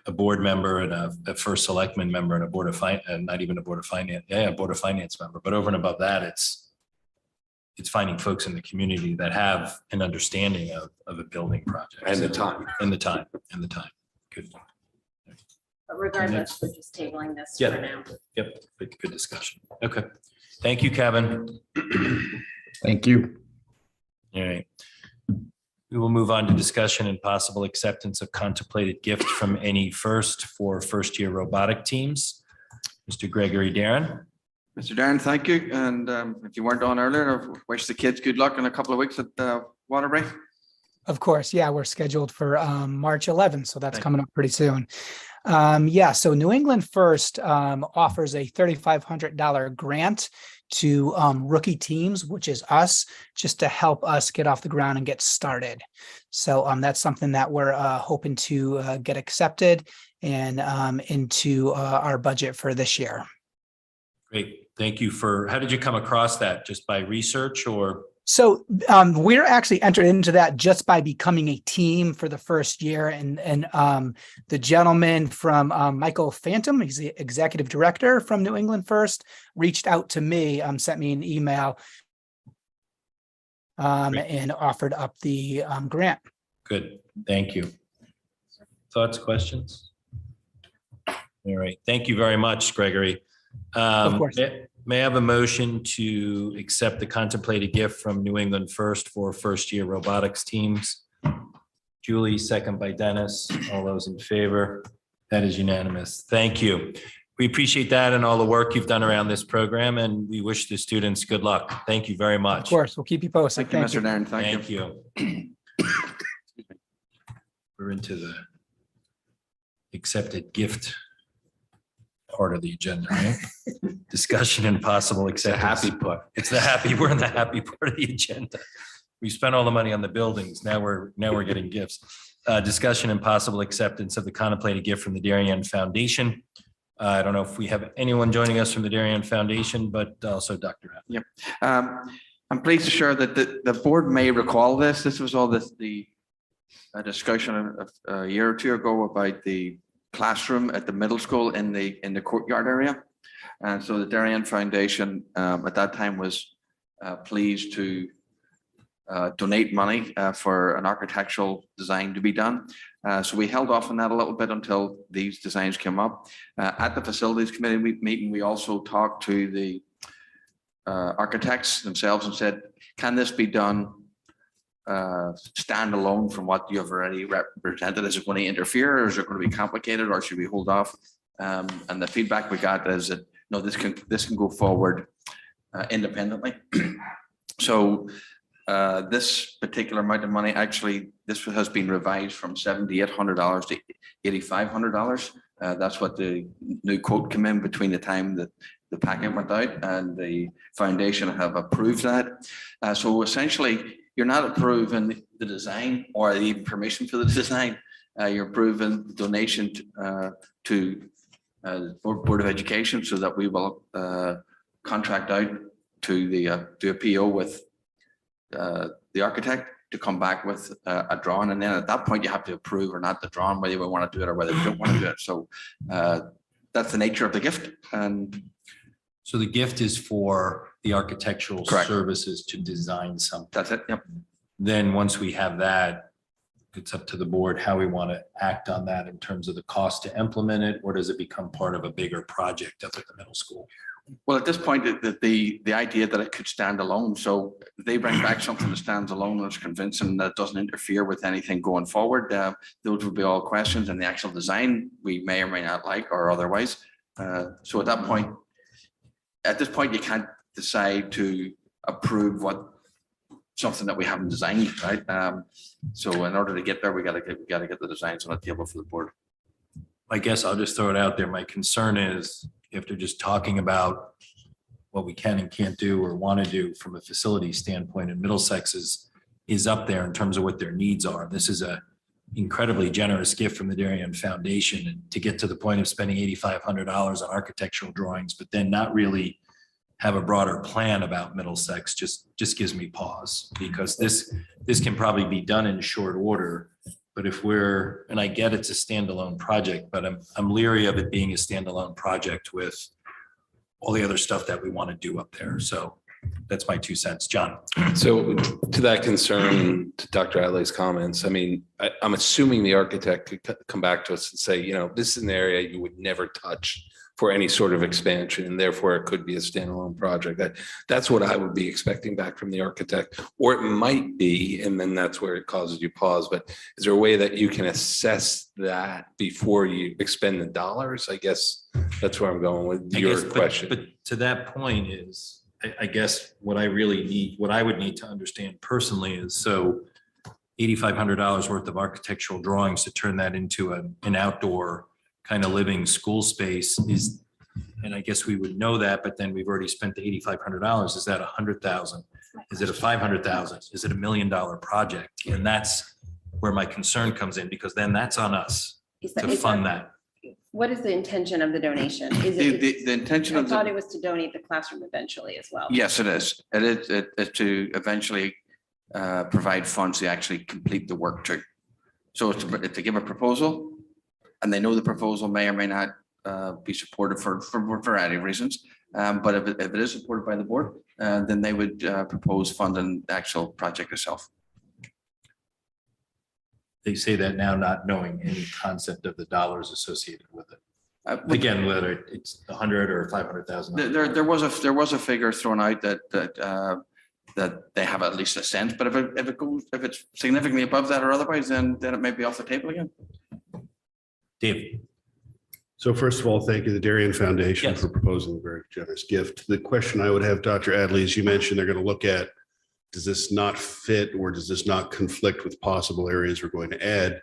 a board member and a first selectman member and a board of finance, and not even a board of finance. Yeah, a board of finance member. But over and above that, it's finding folks in the community that have an understanding of a building project. And the time. And the time. Good. But regardless, we're just tabling this Yeah. for now. Yep, good discussion. Okay. Thank you, Kevin. Thank you. All right. We will move on to discussion and possible acceptance of contemplated gift from Any First for first-year robotic teams. Mr. Gregory Darren. Mr. Darren, thank you. And if you weren't on earlier, I wish the kids good luck in a couple of weeks at Waterbury. Of course, yeah, we're scheduled for March 11th, so that's Thank coming up pretty soon. So New England First offers a $3,500 grant to rookie teams, which is us, just to help us get off the ground and get started. So that's something that we're hoping to get accepted and into our budget for this year. Great. Thank you how did you come across that? Just by research or? So we're actually entered into that just by becoming a team for the first year. And the gentleman from Michael Phantom, he's the executive director from New England First, reached out to me, sent me an email and offered up the grant. Good. Thank you. Thoughts, questions? All right. Thank you very much, Gregory. Of course. May I have a motion to accept the contemplated gift from New England First for first-year robotics teams? Julie, second by Dennis. All those in favor? That is unanimous. Thank you. We appreciate that and all the work you've done around this program, and we wish the students good luck. Thank you very much. Of course, we'll keep you posted. Thank you, Mr. Darren. Thank you. Thank you. We're into the accepted gift part of the agenda, right? Discussion and possible It's a acceptance. happy put. It's the happy, we're in the happy part of the agenda. We spent all the money on the buildings. Now we're getting gifts. Discussion and possible acceptance of the contemplated gift from the Darien Foundation. I don't know if we have anyone joining us from the Darien Foundation, but also Dr. Adley. Yep. I'm pleased to share that the board may recall this. This was all the discussion a year or two ago about the classroom at the middle school in the courtyard area. And so the Darien Foundation at that time was pleased to donate money for an architectural design to be done. So we held off on that a little bit until these designs came up. At the facilities committee meeting, we also talked to the architects themselves and said, can this be done standalone from what you've already represented? Is it going to interfere, or is it going to be complicated, or should we hold off? And the feedback we got is that no, this can go forward independently. So this particular amount of money, actually, this has been revised from $7,800 to $8,500. That's what the new quote came in between the time that the packet went out and the foundation have approved that. So essentially, you're not approving the design or even permission for the design. You're approving the donation to Board of Education so that we will contract out to do a PO with the architect to come back with a drawing, and then at that point you have to approve or not the drawing, whether you want to do it or whether you don't want to do it. So that's the nature of the gift. And so the gift is for the architectural Correct. Services to design something. That's it. Yep. Then once we have that, it's up to the board how we want to act on that in terms of the cost to implement it, or does it become part of a bigger project up at the middle school? Well, at this point, the idea that it could stand alone. So if they bring back something that stands alone and is convincing that it doesn't interfere with anything going forward, those would be all questions, and the actual design we may or may not like or otherwise. So at this point, you can't decide to approve something that we haven't designed, right? So in order to get there, we got to get the designs on the table for the board. I guess I'll just throw it out there. My concern is if they're just talking about what we can and can't do or want to do from a facility standpoint, and Middlesex is up there in terms of what their needs are. This is a incredibly generous gift from the Darien Foundation, and to get to the point of spending $8,500 on architectural drawings, but then not really have a broader plan about Middlesex just gives me pause, because this can probably be done in short order. But if and I get it's a standalone project, but I'm leery of it being a standalone project with all the other stuff that we want to do up there. So that's my 2 cents. John. So to that concern, to Dr. Adley's comments, I mean, I'm assuming the architect could come back to us and say, this is an area you would never touch for any sort of expansion, and therefore it could be a standalone project. That's what I would be expecting back from the architect, or it might be, and then that's where it causes you pause. But is there a way that you can assess that before you expend the dollars? I guess that's where I'm going with your question. But to that point is, I guess what I would need to understand personally is, so $8,500 worth of architectural drawings to turn that into an outdoor kind of living school space is, and I guess we would know that, but then we've already spent the $8,500. Is that $100,000? Is it a $500,000? Is it $1 million project? And that's where my concern comes in, because then that's on us to fund that. What is the intention of the donation? Is it? The intention I of thought it was to donate the classroom eventually as well. Yes, it is. It is to eventually provide funds to actually complete the work too. So it's to give a proposal, and they know the proposal may or may not be supported for a variety of reasons. But if it is supported by the board, then they would propose funding the actual project itself. They say that now, not knowing any concept of the dollars associated with it. Again, whether it's 100 or 500,000. There was a figure thrown out that they have at least a sense, but if it's significantly above that or otherwise, then it may be off the table again. Dave. So first of all, thank you, the Darien Foundation, Yes. for proposing a very generous gift. The question I would have, Dr. Adley, is you mentioned they're going to look at, does this not fit, or does this not conflict with possible areas we're going to add?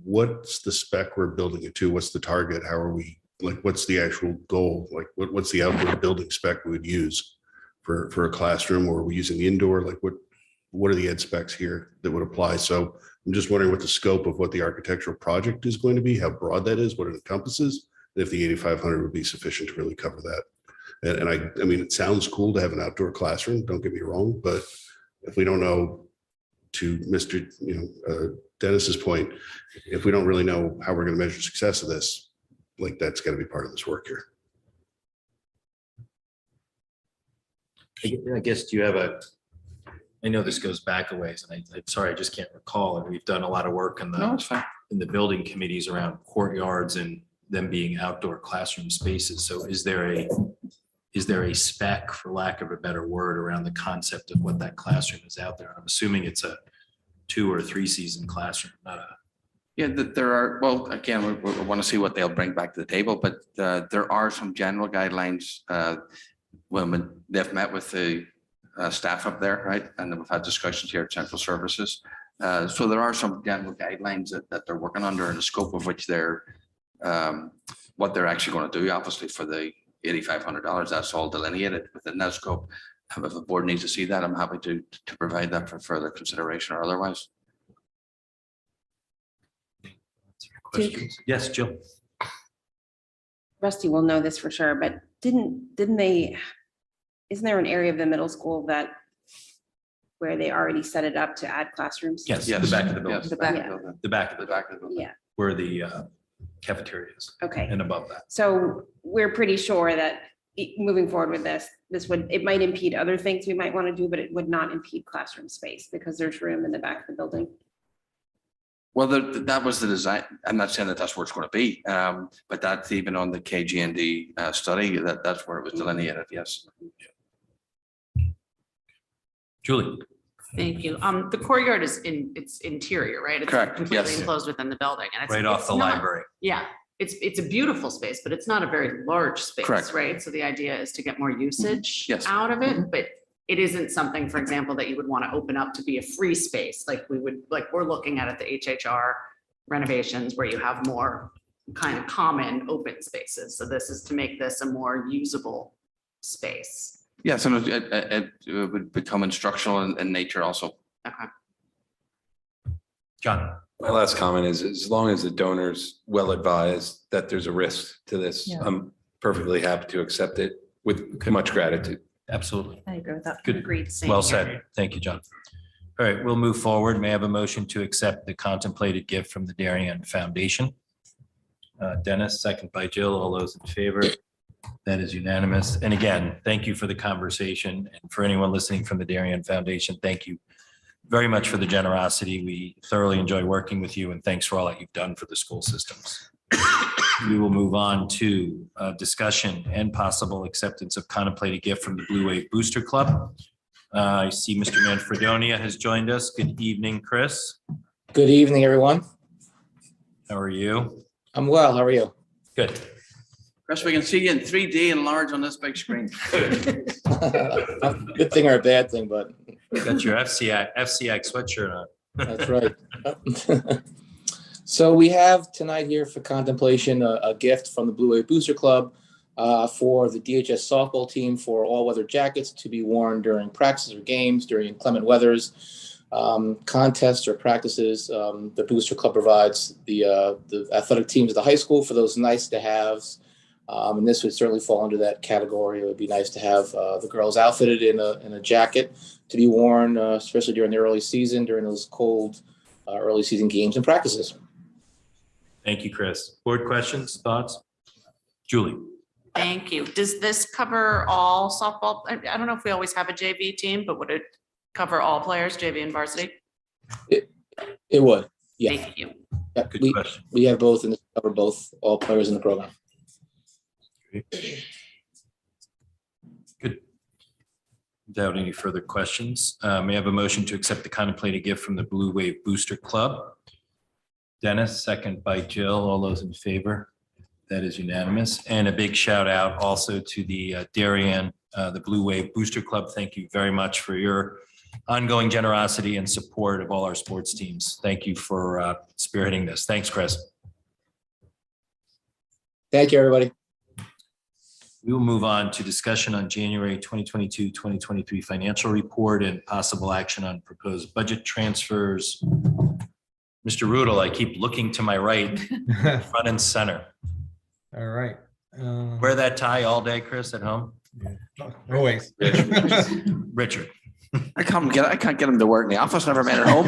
What's the spec we're building it to? What's the target? How are we like, what's the actual goal? Like, what's the outdoor building spec we would use for a classroom, or are we using indoor? Like, what are the ed specs here that would apply? So I'm just wondering what the scope of what the architectural project is going to be, how broad that is, what it encompasses, and if the 8,500 would be sufficient to really cover that. And I mean, it sounds cool to have an outdoor classroom, don't get me wrong, but if we don't know, to Mr. Dennis's point, if we don't really know how we're going to measure success of this, like, that's got to be part of this work here. I guess, do you have I know this goes back a ways, and I'm sorry, I just can't recall. And we've done a lot of work in No, it's fine. the building committees around courtyards and them being outdoor classroom spaces. So is there a spec, for lack of a better word, around the concept of what that classroom is out there? I'm assuming it's a 2 or 3 season classroom, not a. Yeah, there are, well, again, we want to see what they'll bring back to the table, but there are some general guidelines when they've met with the staff up there, right? And then we've had discussions here at Central Services. So there are some general guidelines that they're working under, and the scope of which they're, what they're actually going to do, obviously, for the $8,500, that's all delineated within that scope. If the board needs to see that, I'm happy to provide that for further consideration or otherwise. Questions? Yes, Jill. Rusty will know this for sure, but didn't they, isn't there an area of the middle school where they already set it up to add classrooms? Yes, the back of the building. The back. The back of the building. Yeah, Where the cafeteria is. okay. And above that. So we're pretty sure that moving forward with this it might impede other things we might want to do, but it would not impede classroom space because there's room in the back of the building. Well, that was the design. I'm not saying that that's where it's going to be, but that's even on the KG&D study, that's where it was delineated, yes. Julie. Thank you. The courtyard is it's interior, right? It's Correct, completely yes. enclosed within the building. And it's Right off it's the not- library. Yeah, it's a beautiful space, but it's not a very large space, Correct. right? So the idea is to get more usage Yes. out of it, but it isn't something, for example, that you would want to open up to be a free space like we're looking at the HHR renovations where you have more kind of common open spaces. So this is to make this a more usable space. Yes, and it would become instructional in nature also. Okay. John. My last comment is, as long as the donor's well advised that there's a risk to this, Yeah. I'm perfectly happy to accept it with much gratitude. Absolutely. I agree with that. Good. Agreed. Same Well here. said. Thank you, John. All right, we'll move forward. May I have a motion to accept the contemplated gift from the Darien Foundation? Dennis, second by Jill. All those in favor? That is unanimous. And again, thank you for the conversation. And for anyone listening from the Darien Foundation, thank you very much for the generosity. We thoroughly enjoy working with you, and thanks for all that you've done for the school systems. We will move on to discussion and possible acceptance of contemplated gift from the Blue Wave Booster Club. I see Mr. Manfredonia has joined us. Good evening, Chris. Good evening, everyone. How are you? I'm well. How are you? Good. Chris, we can see you in 3D and large on this big screen. Good thing or a bad thing, but Got your FCX sweatshirt on. that's right. So we have tonight here for contemplation a gift from the Blue Wave Booster Club for the DHS softball team for all-weather jackets to be worn during practices or games during inclement weathers, contests or practices. The Booster Club provides the athletic teams at the high school for those nice-to-haves. And this would certainly fall under that category. It would be nice to have the girls outfitted in a jacket to be worn, especially during the early season, during those cold early season games and practices. Thank you, Chris. Board questions, thoughts? Julie? Thank you. Does this cover all softball? I don't know if we always have a JV team, but would it cover all players, JV and varsity? It would, yeah. Thank you. Yeah, Good question. we have both and cover both, all players in the program. Good. Without any further questions, may I have a motion to accept the contemplated gift from the Blue Wave Booster Club? Dennis, second by Jill. All those in favor? That is unanimous. And a big shout out also to the Darien, the Blue Wave Booster Club. Thank you very much for your ongoing generosity and support of all our sports teams. Thank you for spearheading this. Thanks, Chris. Thank you, everybody. We will move on to discussion on January 2022, 2023 financial report and possible action on proposed budget transfers. Mr. Rudel, I keep looking to my right, front and center. All right. Wear that tie all day, Chris, at home? Always. Richard. I can't get him to work in the office, never mind at home.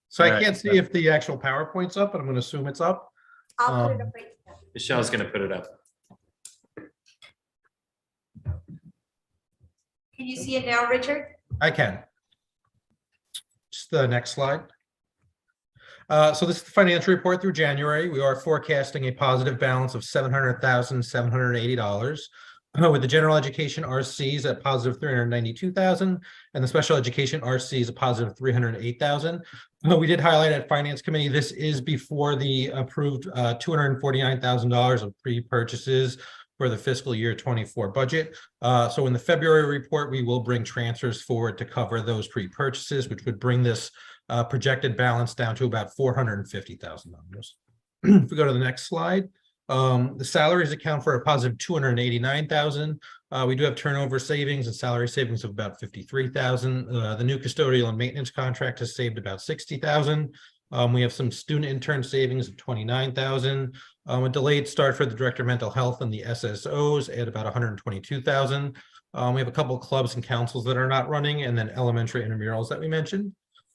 So All I right. can't see if the actual PowerPoint's up, but I'm going to assume it's up. I'll put it up right now. Michelle's going to put it up. Can you see it now, Richard? I can. Just the next slide. So this is the financial report through January. We are forecasting a positive balance of $700,780. With the general education RCs at positive 392,000 and the special education RCs a positive 308,000. We did highlight at Finance Committee, this is before the approved $249,000 of pre-purchases for the fiscal year 24 budget. So in the February report, we will bring transfers forward to cover those pre-purchases, which would bring this projected balance down to about $450,000. If we go to the next slide. The salaries account for a positive 289,000. We do have turnover savings and salary savings of about 53,000. The new custodial and maintenance contract has saved about 60,000. We have some student intern savings of 29,000. A delayed start for the director of mental health and the SSOs at about 122,000. We have a couple of clubs and councils that are not running, and then elementary intramurals that we mentioned.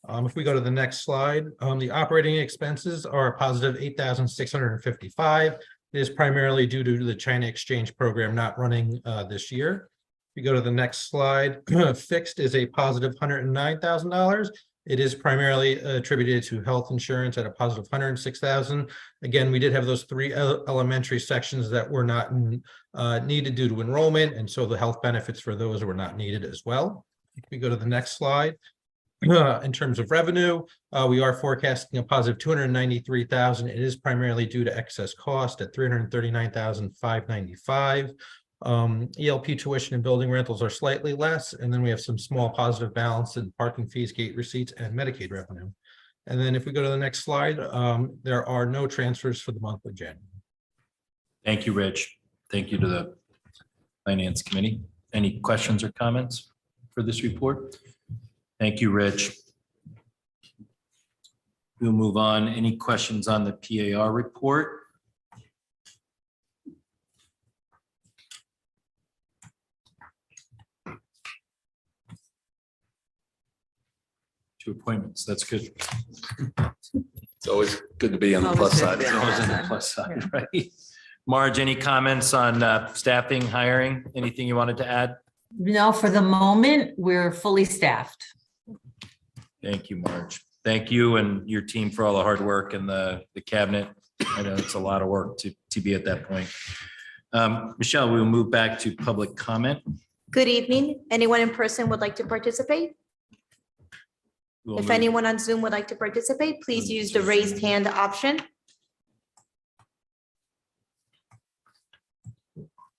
If we go to the next slide, the operating expenses are a positive 8,655. It is primarily due to the China exchange program not running this year. If you go to the next slide, fixed is a positive $109,000. It is primarily attributed to health insurance at a positive 106,000. Again, we did have those three elementary sections that were not needed due to enrollment, and so the health benefits for those were not needed as well. If we go to the next slide. In terms of revenue, we are forecasting a positive 293,000. It is primarily due to excess cost at 339,595. ELP tuition and building rentals are slightly less, and then we have some small positive balance in parking fees, gate receipts, and Medicaid revenue. And then if we go to the next slide, there are no transfers for the month of January. Thank you, Rich. Thank you to the Finance Committee. Any questions or comments for this report? Thank you, Rich. We'll move on. Any questions on the PAR report? Two appointments. That's good. It's always good to be on the plus side. It's always on the plus side, right? Marge, any comments on staffing, hiring? Anything you wanted to add? No, for the moment, we're fully staffed. Thank you, Marge. Thank you and your team for all the hard work and the cabinet. I know it's a lot of work to be at that point. Michelle, we'll move back to public comment. Good evening. Anyone in person would like to participate? We'll If move- anyone on Zoom would like to participate, please use the raised hand option.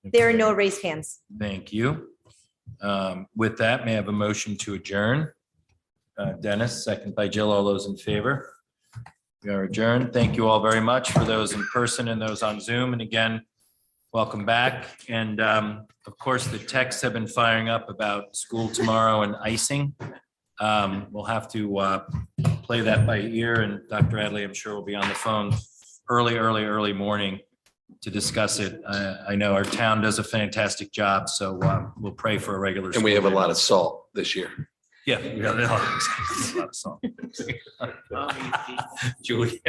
There are no raised hands. Thank you. With that, may I have a motion to adjourn? Dennis, second by Jill. All those in favor? We are adjourned. Thank you all very much for those in person and those on Zoom. And again, welcome back. And of course, the texts have been firing up about school tomorrow and icing. We'll have to play that by ear, and Dr. Adley, I'm sure will be on the phone early morning to discuss it. I know our town does a fantastic job, so we'll pray for a regular. And we have a school lot of salt this year. Yeah, we got a lot of salt. Julie.